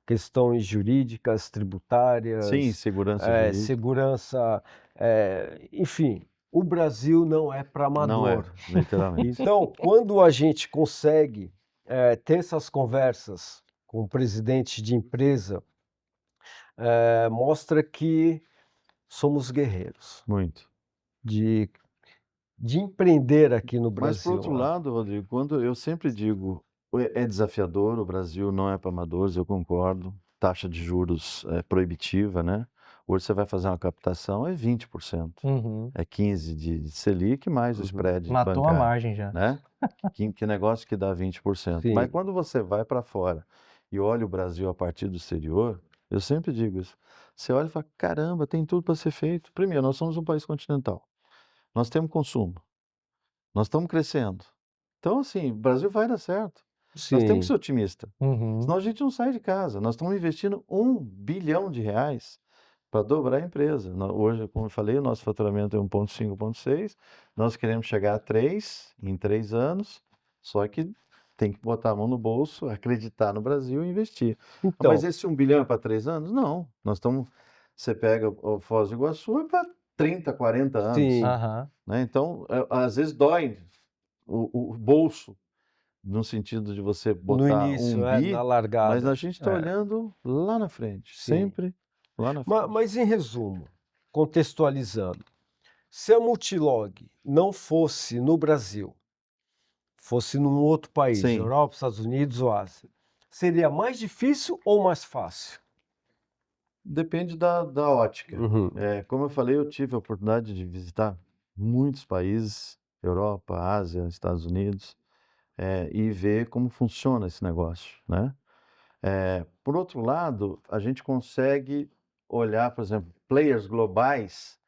Questões jurídicas, tributárias.
Sim, segurança jurídica.
Segurança, enfim, o Brasil não é para amador.
Não é, literalmente.
Então, quando a gente consegue ter essas conversas com o presidente de empresa, mostra que somos guerreiros.
Muito.
De empreender aqui no Brasil.
Mas, por outro lado, Rodrigo, quando eu sempre digo, é desafiador, o Brasil não é para amadores, eu concordo. Taxa de juros é proibitiva, né? Hoje você vai fazer uma captação, é 20%. É 15% de Selic, mais o spread
Matou
bancário,
a margem já.
Né? Que negócio que dá 20%.
Sim.
Mas quando você vai para fora e olha o Brasil a partir do exterior, eu sempre digo isso. Você olha e fala, caramba, tem tudo para ser feito. Primeiro, nós somos um país continental. Nós temos consumo. Nós estamos crescendo. Então, assim, o Brasil vai dar certo.
Sim.
Nós temos que ser otimistas. Senão a gente não sai de casa. Nós estamos investindo R$1 bilhão para dobrar a empresa. Hoje, como eu falei, o nosso faturamento é 1,5, 1,6. Nós queremos chegar a 3 em 3 anos. Só que tem que botar a mão no bolso, acreditar no Brasil e investir.
Então,
mas esse 1 bilhão é para 3 anos? Não. Nós estamos... Você pega o Foz do Iguaçu, é para 30, 40 anos.
Sim.
Né? Então, às vezes dói o bolso, no sentido de você botar
no início,
um bi,
na largada.
mas a gente está olhando lá na frente, sempre lá na frente.
Mas em resumo, contextualizando, se a Multilog não fosse no Brasil, fosse num outro país, Europa, Estados Unidos ou Ásia, seria mais difícil ou mais fácil?
Depende da ótica. Como eu falei, eu tive a oportunidade de visitar muitos países, Europa, Ásia, Estados Unidos, e ver como funciona esse negócio, né? Por outro lado, a gente consegue olhar, por exemplo, players globais,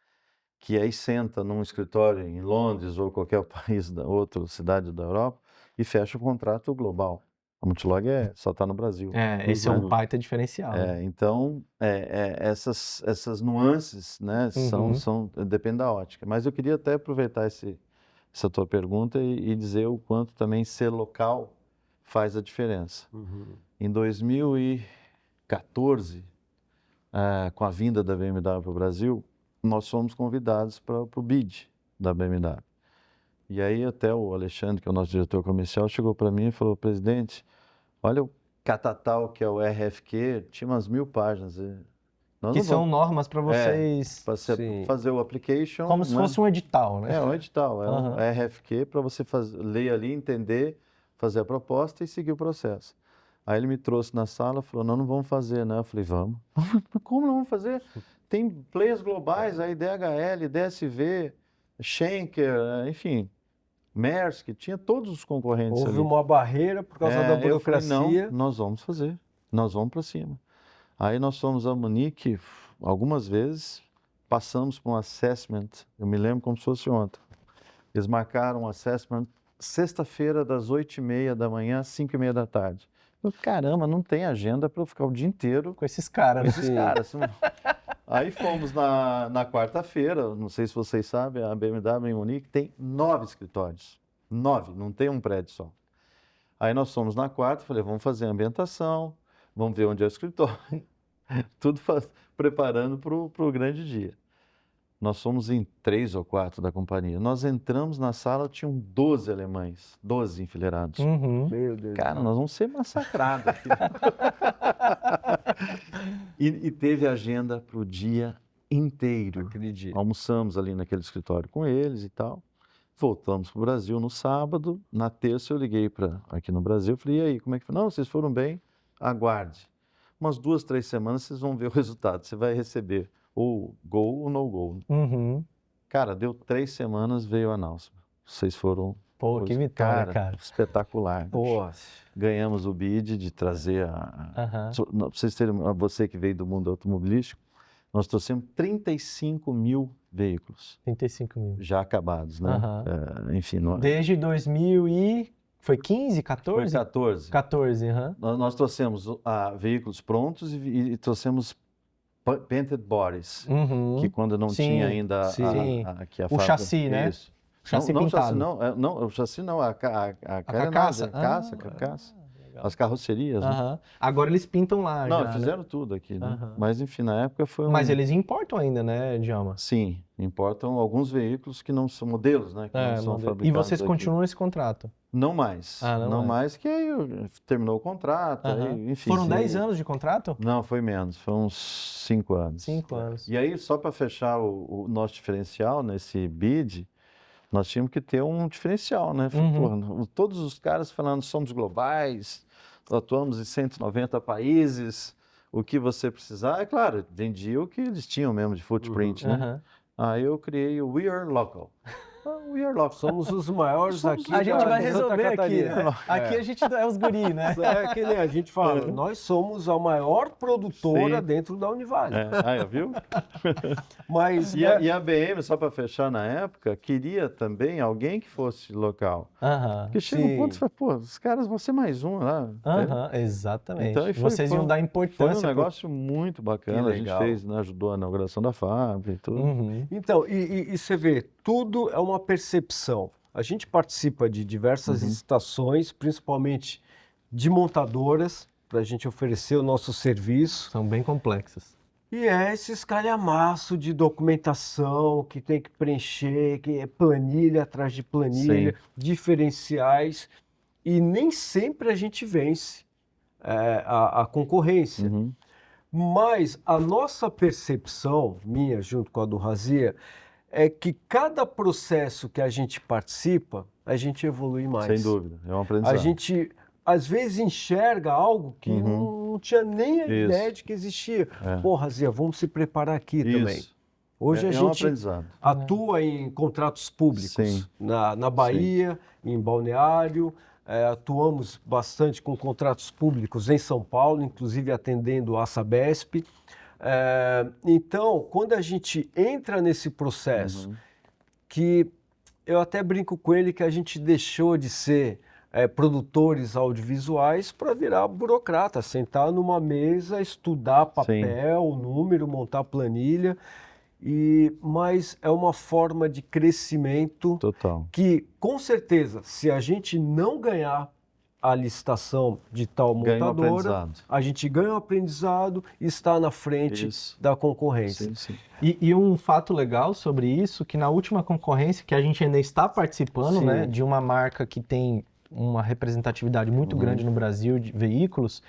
que aí senta num escritório em Londres ou qualquer país, outra cidade da Europa, e fecha o contrato global. A Multilog só está no Brasil.
Esse é um baita diferencial.
Então, essas nuances, né, dependem da ótica. Mas eu queria até aproveitar essa tua pergunta e dizer o quanto também ser local faz a diferença. Em 2014, com a vinda da BMW para o Brasil, nós fomos convidados para o BID da BMW. E aí até o Alexandre, que é o nosso diretor comercial, chegou para mim e falou, presidente, olha o catatal que é o RFQ, tinha umas 1.000 páginas.
Que são normas para vocês...
Para fazer o application.
Como se fosse um edital, né?
Um edital, um RFQ para você ler ali, entender, fazer a proposta e seguir o processo. Aí ele me trouxe na sala e falou, não vamos fazer, né? Eu falei, vamos. Como não vamos fazer? Tem players globais aí, DHL, DSV, Schenker, enfim, Maersk, tinha todos os concorrentes ali.
Houve uma barreira por causa da burocracia.
Eu falei, não, nós vamos fazer, nós vamos para cima. Aí nós fomos a Munique algumas vezes, passamos por um assessment, eu me lembro como se fosse ontem. Eles marcaram um assessment sexta-feira das 8h30 da manhã às 5h30 da tarde. Eu, caramba, não tem agenda para eu ficar o dia inteiro
com esses caras.
Com esses caras. Aí fomos na quarta-feira, não sei se vocês sabem, a BMW em Munique tem 9 escritórios. 9, não tem um prédio só. Aí nós fomos na quarta, falei, vamos fazer a ambientação, vamos ver onde é o escritório. Tudo preparando para o grande dia. Nós fomos em 3 ou 4 da companhia. Nós entramos na sala, tinham 12 alemães, 12 enfileirados.
Meu Deus.
Cara, nós vamos ser massacrados aqui. E teve agenda para o dia inteiro.
Acredito.
Almoçamos ali naquele escritório com eles e tal. Voltamos para o Brasil no sábado. Na terça eu liguei aqui no Brasil. Falei, e aí, como é que foi? Não, vocês foram bem? Aguarde. Umas 2, 3 semanas vocês vão ver o resultado. Você vai receber ou gol ou no gol. Cara, deu 3 semanas, veio a announcement. Vocês foram...
Pô, que vitória, cara.
Espetacular.
Pô.
Ganhamos o bid de trazer pra vocês terem, você que veio do mundo automobilístico, nós trouxemos 35 mil veículos.
35 mil.
Já acabados, né? Enfim.
Desde 2000 e... Foi 15, 14?
Foi 14.
14,
Nós trouxemos veículos prontos e trouxemos painted bodies, que quando não tinha ainda aqui a fábrica.
O chassi, né?
Isso.
O chassi pintado.
O chassi não, a
carcaça.
Carcaça. As carrocerias. Né?
Agora eles pintam lá.
Não,
já,
fizeram tudo aqui, né? Mas enfim, na época foi
Mas eles importam ainda, né, Djalma?
Sim, importam alguns veículos que não são modelos, né? Que não são fabricados.
E vocês
aqui.
Continuam esse contrato?
Não mais. Não mais, que aí terminou o contrato. Aí, enfim,
Foram 10 anos de contrato?
Não, foi menos. Foram uns 5 anos.
5 anos.
E aí, só para fechar o nosso diferencial nesse bid, nós tínhamos que ter um diferencial, né? Pô, todos os caras falando, somos globais, atuamos em 190 países, o que você precisar. É claro, vendia o que eles tinham mesmo de footprint, né? Aí eu criei o We Are Local. We are local.
Somos os maiores aqui.
A gente vai resolver aqui, né? Aqui a gente é os guri, né?
É que nem a gente fala, nós somos a maior produtora dentro da Univale.
Aí, viu?
Mas,
e a BM, só para fechar na época, queria também alguém que fosse local. Porque chega um ponto e fala, pô, os caras vão ser mais um lá.
Exatamente.
Então,
vocês iam dar importância.
Foi um negócio muito bacana. A gente fez, né, ajudou na inauguração da fábrica e tudo.
Então, e você vê, tudo é uma percepção. A gente participa de diversas licitações, principalmente de montadoras, para a gente oferecer o nosso serviço.
São bem complexas.
E é esse escalhamaço de documentação que tem que preencher, que é planilha atrás de planilha, diferenciais, e nem sempre a gente vence a concorrência. Mas a nossa percepção, minha junto com a do Razia, é que cada processo que a gente participa, a gente evolui mais.
Sem dúvida, é um aprendizado.
A gente, às vezes, enxerga algo que não tinha nem a ideia de que existia. Pô, Razia, vamos se preparar aqui também. Hoje a gente atua em contratos públicos, na Bahia, em Balneário, atuamos bastante com contratos públicos em São Paulo, inclusive atendendo a Sabesp. Então, quando a gente entra nesse processo, que eu até brinco com ele que a gente deixou de ser produtores audiovisuais para virar burocrata, sentar numa mesa, estudar papel, número, montar planilha, mas é uma forma de crescimento que, com certeza, se a gente não ganhar a licitação de tal montadora, a gente ganha o aprendizado e está na frente da concorrência.
E um fato legal sobre isso, que na última concorrência, que a gente ainda está participando, né, de uma marca que tem uma representatividade muito grande no Brasil de veículos,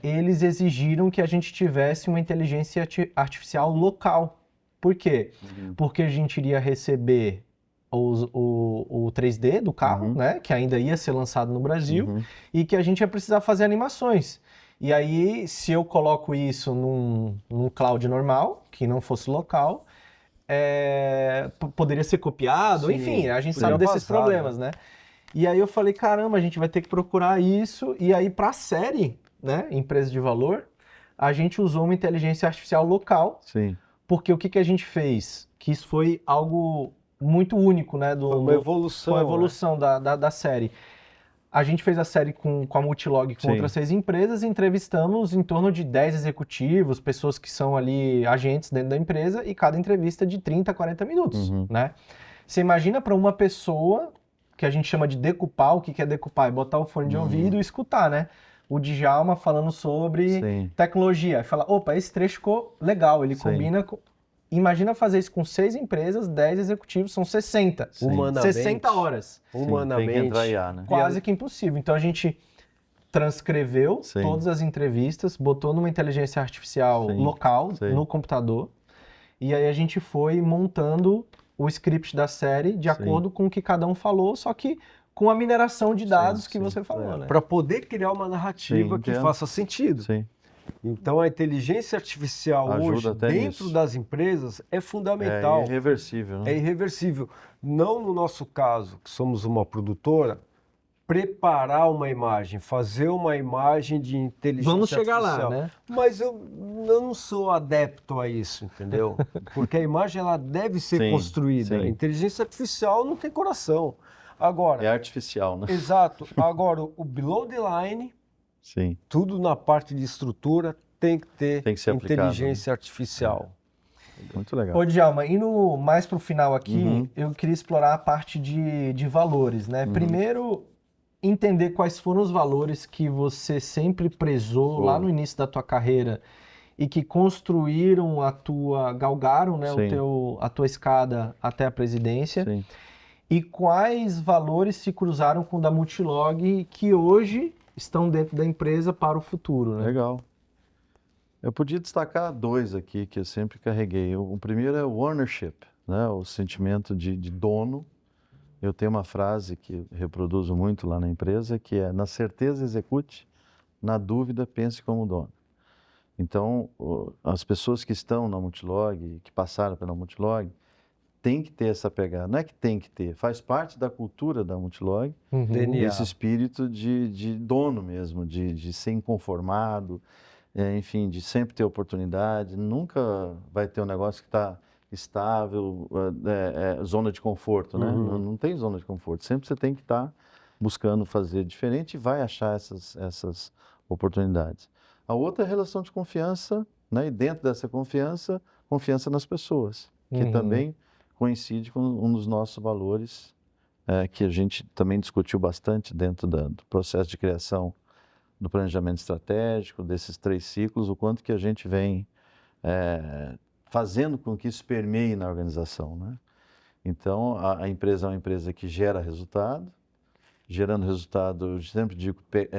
eles exigiram que a gente tivesse uma inteligência artificial local. Por quê? Porque a gente iria receber o 3D do carro, né? Que ainda ia ser lançado no Brasil e que a gente ia precisar fazer animações. E aí, se eu coloco isso num cloud normal, que não fosse local, poderia ser copiado,
Sim,
enfim, a gente sabe desses problemas, né? E aí eu falei, caramba, a gente vai ter que procurar isso. E aí, para a série, né, Empresa de Valor, a gente usou uma inteligência artificial local.
Sim.
Porque o que a gente fez? Que isso foi algo muito único, né?
Foi uma evolução.
Foi uma evolução da série. A gente fez a série com a Multilog com outras 6 empresas e entrevistamos em torno de 10 executivos, pessoas que são ali agentes dentro da empresa, e cada entrevista de 30 a 40 minutos, né? Você imagina para uma pessoa, que a gente chama de decupar, o que é decupar? É botar o fone de ouvido e escutar, né? O Djalma falando sobre tecnologia. Aí fala, opa, esse trecho ficou legal, ele combina com... Imagina fazer isso com 6 empresas, 10 executivos, são 60.
Humanamente.
60 horas.
Humanamente.
Tem que entrar IA, né?
Quase que impossível. Então a gente transcreveu todas as entrevistas, botou numa inteligência artificial local, no computador, e aí a gente foi montando o script da série de acordo com o que cada um falou, só que com a mineração de dados que você falou, né?
Para poder criar uma narrativa que faça sentido.
Sim.
Então a inteligência artificial
ajuda
hoje dentro das empresas é fundamental.
É irreversível, né?
É irreversível. Não no nosso caso, que somos uma produtora, preparar uma imagem, fazer uma imagem de inteligência artificial.
Vamos chegar lá, né?
Mas eu não sou adepto a isso, entendeu? Porque a imagem ela deve ser construída. A inteligência artificial não tem coração. Agora,
é artificial, né?
Exato. Agora, o below the line, tudo na parte de estrutura tem que ter inteligência artificial.
Muito legal.
Ô, Djalma, indo mais para o final aqui, eu queria explorar a parte de valores, né? Primeiro, entender quais foram os valores que você sempre prezou lá no início da tua carreira e que construíram galgaram, né, a tua escada até a presidência.
Sim.
E quais valores se cruzaram com o da Multilog que hoje estão dentro da empresa para o futuro, né?
Legal. Eu podia destacar 2 aqui que eu sempre carreguei. O primeiro é o ownership, né? O sentimento de dono. Eu tenho uma frase que eu reproduzo muito lá na empresa, que é: na certeza execute, na dúvida pense como dono. Então, as pessoas que estão na Multilog, que passaram pela Multilog, tem que ter essa pegada. Não é que tem que ter, faz parte da cultura da Multilog, esse espírito de dono mesmo, de ser inconformado, enfim, de sempre ter oportunidade. Nunca vai ter um negócio que está estável, zona de conforto, né? Não tem zona de conforto. Sempre você tem que estar buscando fazer diferente e vai achar essas oportunidades. A outra é a relação de confiança, né? E dentro dessa confiança nas pessoas, que também coincide com um dos nossos valores, que a gente também discutiu bastante dentro do processo de criação do planejamento estratégico, desses 3 ciclos, o quanto que a gente vem fazendo com que isso permeie na organização, né? Então, a empresa é uma empresa que gera resultado, gerando resultado, eu sempre digo,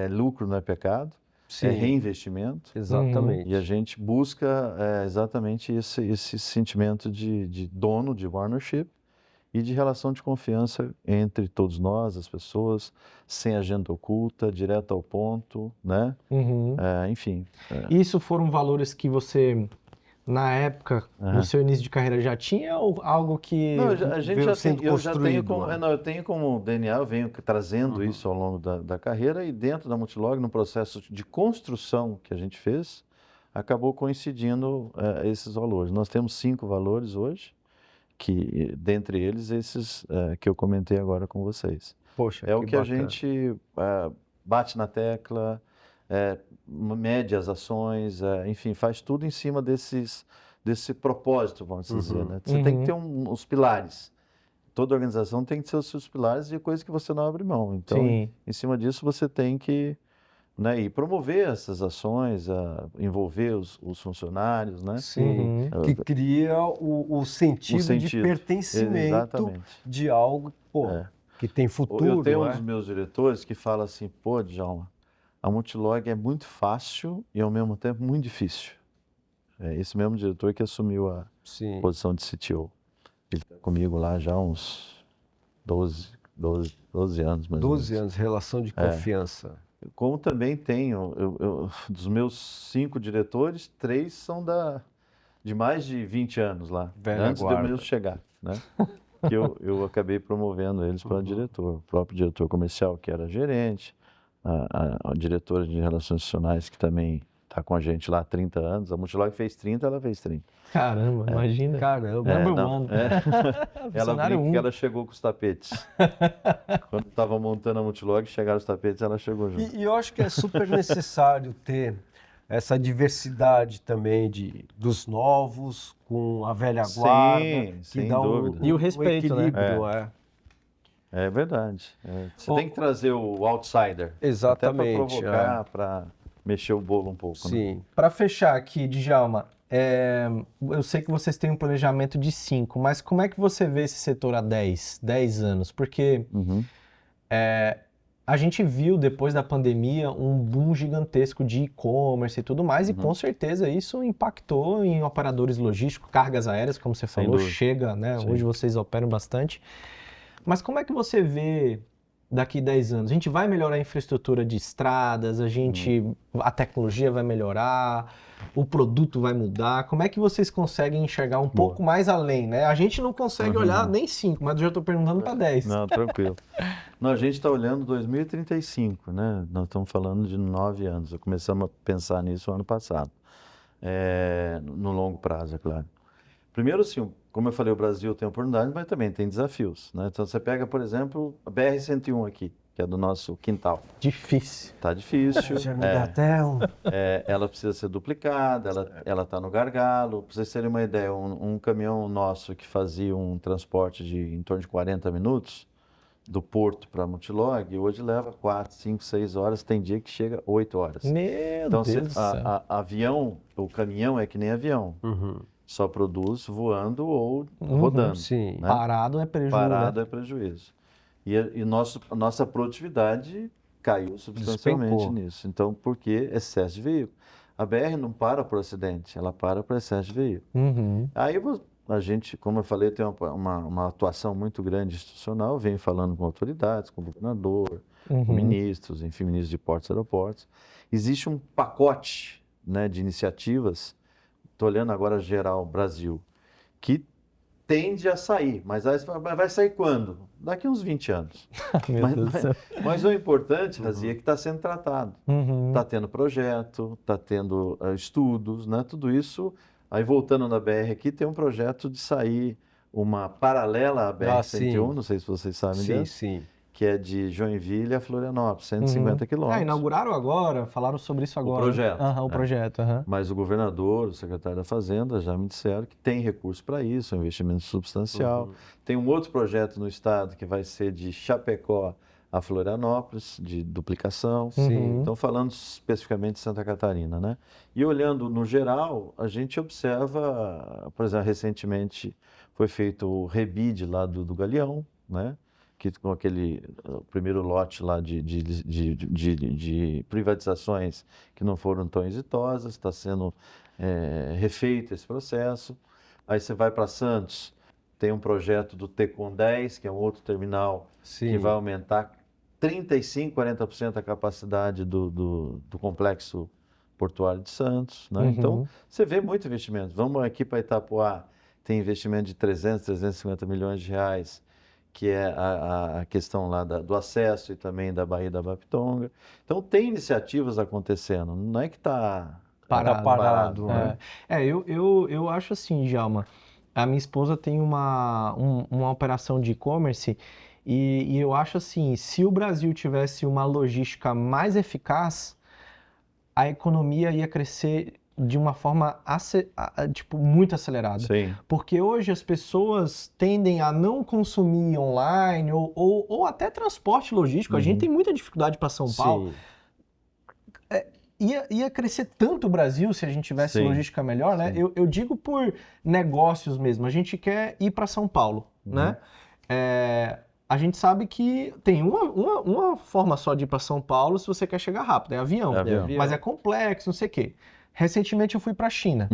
lucro não é pecado, é reinvestimento.
Exatamente.
E a gente busca exatamente esse sentimento de dono, de ownership, e de relação de confiança entre todos nós, as pessoas, sem agenda oculta, direto ao ponto, né? Enfim.
Isso foram valores que você, na época, no seu início de carreira, já tinha ou algo que
não, a gente
veio sendo construído?
Eu tenho como DNA, eu venho trazendo isso ao longo da carreira, e dentro da Multilog, no processo de construção que a gente fez, acabou coincidindo esses valores. Nós temos 5 valores hoje, que dentre eles esses que eu comentei agora com vocês.
Poxa,
o que a gente bate na tecla, mede as ações, enfim, faz tudo em cima desse propósito, vamos dizer, né? Você tem que ter os pilares. Toda organização tem que ter os seus pilares e coisas que você não abre mão. Então, em cima disso, você tem que, né, e promover essas ações, envolver os funcionários, né?
Sim, que cria o sentido de pertencimento de algo, que tem futuro.
Eu tenho um dos meus diretores que fala assim: pô, Djalma, a Multilog é muito fácil e ao mesmo tempo muito difícil. É esse mesmo diretor que assumiu a posição de CTO. Ele está comigo lá já há uns 12 anos, mais
12 anos, relação de confiança.
Como também tenho, dos meus 5 diretores, 3 são de mais de 20 anos lá, antes de eu mesmo chegar, né? Que eu acabei promovendo eles para diretor. O próprio diretor comercial, que era gerente, a diretora de relações institucionais, que também está com a gente lá há 30 anos. A Multilog fez 30, ela fez 30.
Caramba, imagina.
Caramba.
Number one.
Ela brinca que ela chegou com os tapetes. Quando estava montando a Multilog, chegaram os tapetes, ela chegou junto.
E eu acho que é super necessário ter essa diversidade também dos novos com a velha guarda.
Sim,
que
sem
dá
dúvida.
E o respeito, né?
É verdade. Você tem que trazer o outsider.
Exatamente.
Até para provocar, para mexer o bolo um pouco.
Sim.
Né? Para fechar aqui, Djalma, eu sei que vocês têm um planejamento de 5, mas como é que você vê esse setor há 10 anos? Porque a gente viu depois da pandemia um boom gigantesco de e-commerce e tudo mais, e com certeza isso impactou em operadores logísticos, cargas aéreas, como você falou, chega, né? Sim. Hoje vocês operam bastante. Mas como é que você vê daqui 10 anos? A gente vai melhorar a infraestrutura de estradas, a tecnologia vai melhorar, o produto vai mudar. Como é que vocês conseguem enxergar um pouco mais além, né? A gente não consegue olhar nem 5, mas eu já estou perguntando para 10.
Não, tranquilo. Não, a gente está olhando 2035, né? Nós estamos falando de 9 anos. Começamos a pensar nisso ano passado. No longo prazo, é claro. Primeiro, assim, como eu falei, o Brasil tem oportunidades, mas também tem desafios, né? Então, você pega, por exemplo, a BR-101 aqui, que é do nosso quintal.
Difícil.
Tá difícil.
Já me dá até
ela precisa ser duplicada, ela tá no gargalo. Para vocês terem uma ideia, um caminhão nosso que fazia um transporte de em torno de 40 minutos, do Porto para Multilog, hoje leva 4, 5, 6 horas, tem dia que chega 8 horas.
Meu
então,
Deus do céu.
Avião, o caminhão é que nem avião. Só produz voando ou rodando.
Sim.
Né?
Parado é prejuízo.
Parado é prejuízo. E nossa produtividade caiu substancialmente nisso. Então, por que excesso de veículo? A BR não para por acidente, ela para por excesso de veículo. Aí a gente, como eu falei, tem uma atuação muito grande institucional, vem falando com autoridades, com o governador, com ministros, enfim, ministros de portos e aeroportos. Existe um pacote, né, de iniciativas, estou olhando agora geral Brasil, que tende a sair, mas vai sair quando? Daqui uns 20 anos. Mas o importante, Razi, é que está sendo tratado. Está tendo projeto, está tendo estudos, né? Tudo isso. Aí voltando na BR aqui, tem um projeto de sair uma paralela à BR-101, não sei se vocês sabem disso. Sim. Que é de Joinville a Florianópolis, 150 quilômetros.
Inauguraram agora, falaram sobre isso agora.
O projeto.
O projeto.
Mas o governador, o secretário da Fazenda já me disseram que tem recurso para isso, é um investimento substancial. Tem um outro projeto no estado que vai ser de Chapecó a Florianópolis, de duplicação. Então, falando especificamente de Santa Catarina, né? E olhando no geral, a gente observa, por exemplo, recentemente foi feito o rebid lá do Galeão, né? Que com aquele primeiro lote lá de privatizações que não foram tão exitosas, está sendo refeito esse processo. Aí você vai para Santos, tem um projeto do Tecon 10, que é um outro terminal que vai aumentar 35%, 40% a capacidade do complexo portuário de Santos, né? Então, você vê muito investimento. Vamos aqui para Itapoá, tem investimento de 300, 350 milhões de reais, que é a questão lá do acesso e também da Baía da Bapitonga. Então, tem iniciativas acontecendo, não é que está parado.
Né? Eu acho assim, Djalma, a minha esposa tem uma operação de e-commerce e eu acho assim, se o Brasil tivesse uma logística mais eficaz, a economia ia crescer de uma forma muito acelerada.
Sim.
Porque hoje as pessoas tendem a não consumir online ou até transporte logístico. A gente tem muita dificuldade para São Paulo. Ia crescer tanto o Brasil se a gente tivesse logística melhor, né? Eu digo por negócios mesmo. A gente quer ir para São Paulo, né? A gente sabe que tem uma forma só de ir para São Paulo se você quer chegar rápido, é avião. Mas é complexo, não sei o quê. Recentemente eu fui para a China.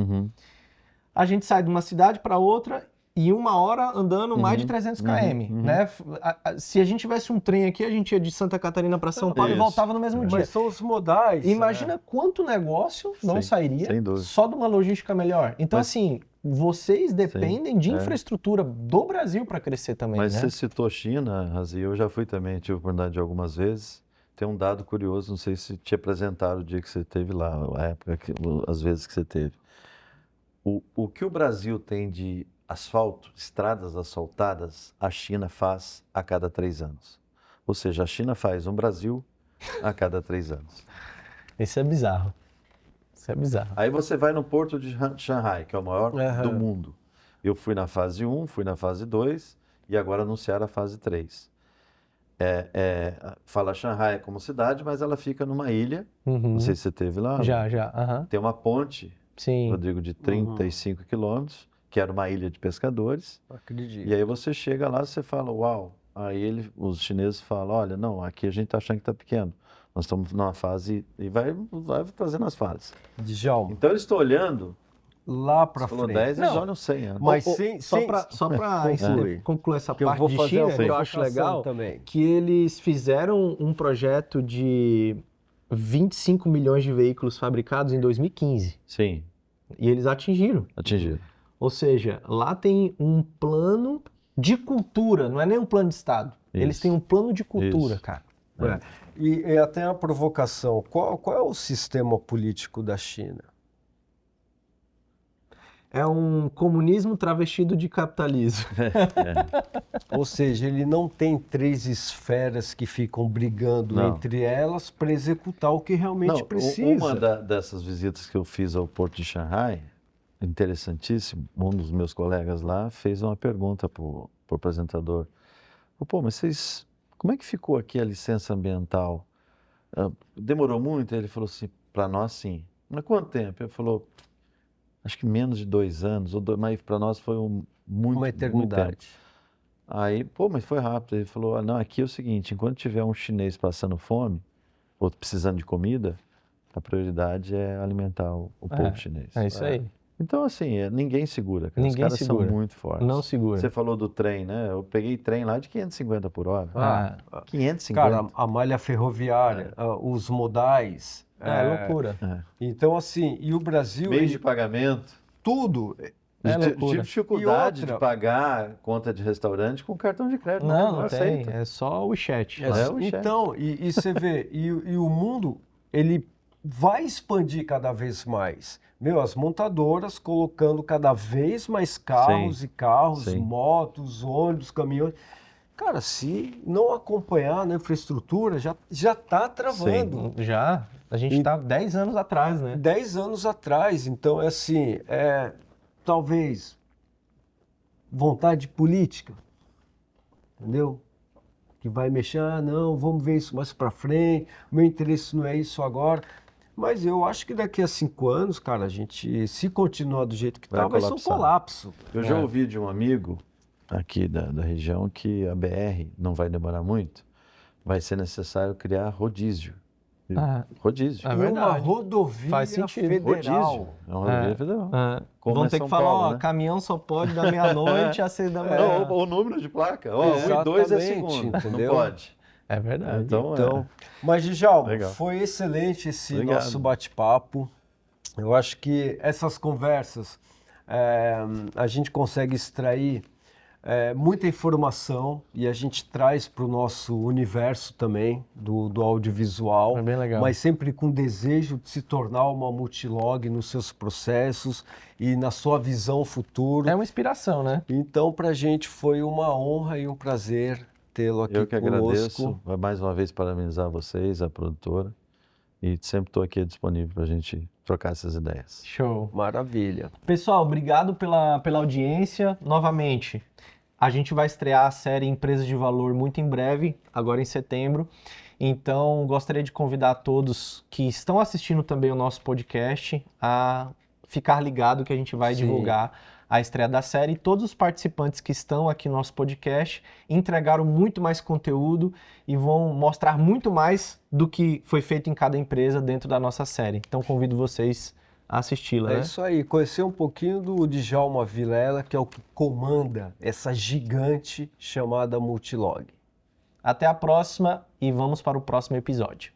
A gente sai de uma cidade para outra e 1 hora andando mais de 300 km, né? Se a gente tivesse um trem aqui, a gente ia de Santa Catarina para São Paulo e voltava no mesmo dia.
Mas são os modais.
Imagina quanto negócio não sairia só de uma logística melhor. Então, assim, vocês dependem de infraestrutura do Brasil para crescer também,
Mas
né?
você citou China, Razi, eu já fui também, tive a oportunidade de algumas vezes. Tem um dado curioso, não sei se te apresentaram o dia que você esteve lá, a época, as vezes que você teve. O que o Brasil tem de asfalto, estradas asfaltadas, a China faz a cada 3 anos. Ou seja, a China faz um Brasil a cada 3 anos.
Isso é bizarro. Isso é bizarro.
Aí você vai no porto de Shanghai, que é o maior do mundo. Eu fui na fase 1, fui na fase 2 e agora anunciaram a fase 3. Fala Shanghai como cidade, mas ela fica numa ilha. Não sei se você esteve lá.
Já.
Tem uma ponte,
Sim.
Rodrigo, de 35 quilômetros, que era uma ilha de pescadores.
Acredito.
E aí você chega lá e você fala, uau. Aí os chineses falam, olha, não, aqui a gente está achando que está pequeno. Nós estamos numa fase, e vai fazendo as fases.
Djalma.
Então eles estão olhando
lá para frente.
10, eles olham 100 anos.
Mas
só para concluir essa parte de China, que eu acho legal,
também.
Que eles fizeram um projeto de 25 milhões de veículos fabricados em 2015.
Sim.
E eles atingiram. Ou seja, lá tem um plano de cultura, não é nem um plano de Estado. Isso. Eles têm um plano de cultura, cara.
E até a provocação, qual é o sistema político da China?
É um comunismo travestido de capitalismo.
Ou seja, ele não tem 3 esferas que ficam brigando entre elas para executar o que realmente precisa.
Uma dessas visitas que eu fiz ao porto de Shanghai, interessantíssimo, um dos meus colegas lá fez uma pergunta para o apresentador. Pô, mas vocês, como é que ficou aqui a licença ambiental? Demorou muito? Ele falou assim, para nós sim. Mas quanto tempo? Ele falou, acho que menos de 2 anos, mas para nós foi
uma eternidade.
Muito tempo. Aí, mas foi rápido. Ele falou, não, aqui é o seguinte, enquanto tiver um chinês passando fome, ou precisando de comida, a prioridade é alimentar o povo chinês.
É isso aí.
Então, assim, ninguém segura. Os
ninguém
caras
segura.
São muito fortes.
Não segura.
Você falou do trem, né? Eu peguei trem lá de 550 por hora. 550.
Cara, a malha ferroviária, os modais.
Loucura.
Então, assim, e o Brasil...
Meio de pagamento.
Tudo.
Tive dificuldade de pagar conta de restaurante com cartão de crédito.
Não tem. É só o chat.
Então, e você vê, e o mundo, ele vai expandir cada vez mais. As montadoras colocando cada vez mais carros motos, ônibus, caminhões. Cara, se não acompanhar na infraestrutura, já está travando.
Sim. Já. A gente está 10 anos atrás, né?
10 anos atrás. Então, talvez vontade política, entendeu? Que vai mexer, não, vamos ver isso mais para frente, meu interesse não é isso agora. Mas eu acho que daqui a 5 anos, cara, a gente, se continuar do jeito que está, vai ser um colapso.
Eu já ouvi de um amigo aqui da região que a BR não vai demorar muito, vai ser necessário criar rodízio. Rodízio.
É verdade.
Uma rodovia
Faz sentido.
federal.
É uma rodovia federal.
Vão ter que falar, caminhão só pode da meia-noite às 6 da manhã.
O número de placa. 1 e 2 é segundo.
Entendeu?
Não pode.
É verdade.
Então, mas, Djalma, foi excelente esse nosso bate-papo. Eu acho que essas conversas a gente consegue extrair muita informação e a gente traz para o nosso universo também do audiovisual.
É bem legal.
Mas sempre com desejo de se tornar uma multilog nos seus processos e na sua visão futura.
É uma inspiração, né?
Então, para a gente foi uma honra e um prazer tê-lo aqui conosco.
Eu que agradeço, mais uma vez parabenizar vocês, a produtora, e sempre estou aqui disponível para a gente trocar essas ideias.
Show.
Maravilha.
Pessoal, obrigado pela audiência. Novamente, a gente vai estrear a série Empresas de Valor muito em breve, agora em setembro. Então, gostaria de convidar todos que estão assistindo também o nosso podcast a ficar ligado que a gente vai divulgar a estreia da série. Todos os participantes que estão aqui no nosso podcast entregaram muito mais conteúdo e vão mostrar muito mais do que foi feito em cada empresa dentro da nossa série. Então convido vocês assisti-la,
É
né?
isso aí, conhecer um pouquinho do Djalma Vilela, que é o que comanda essa gigante chamada Multilog.
Até a próxima e vamos para o próximo episódio.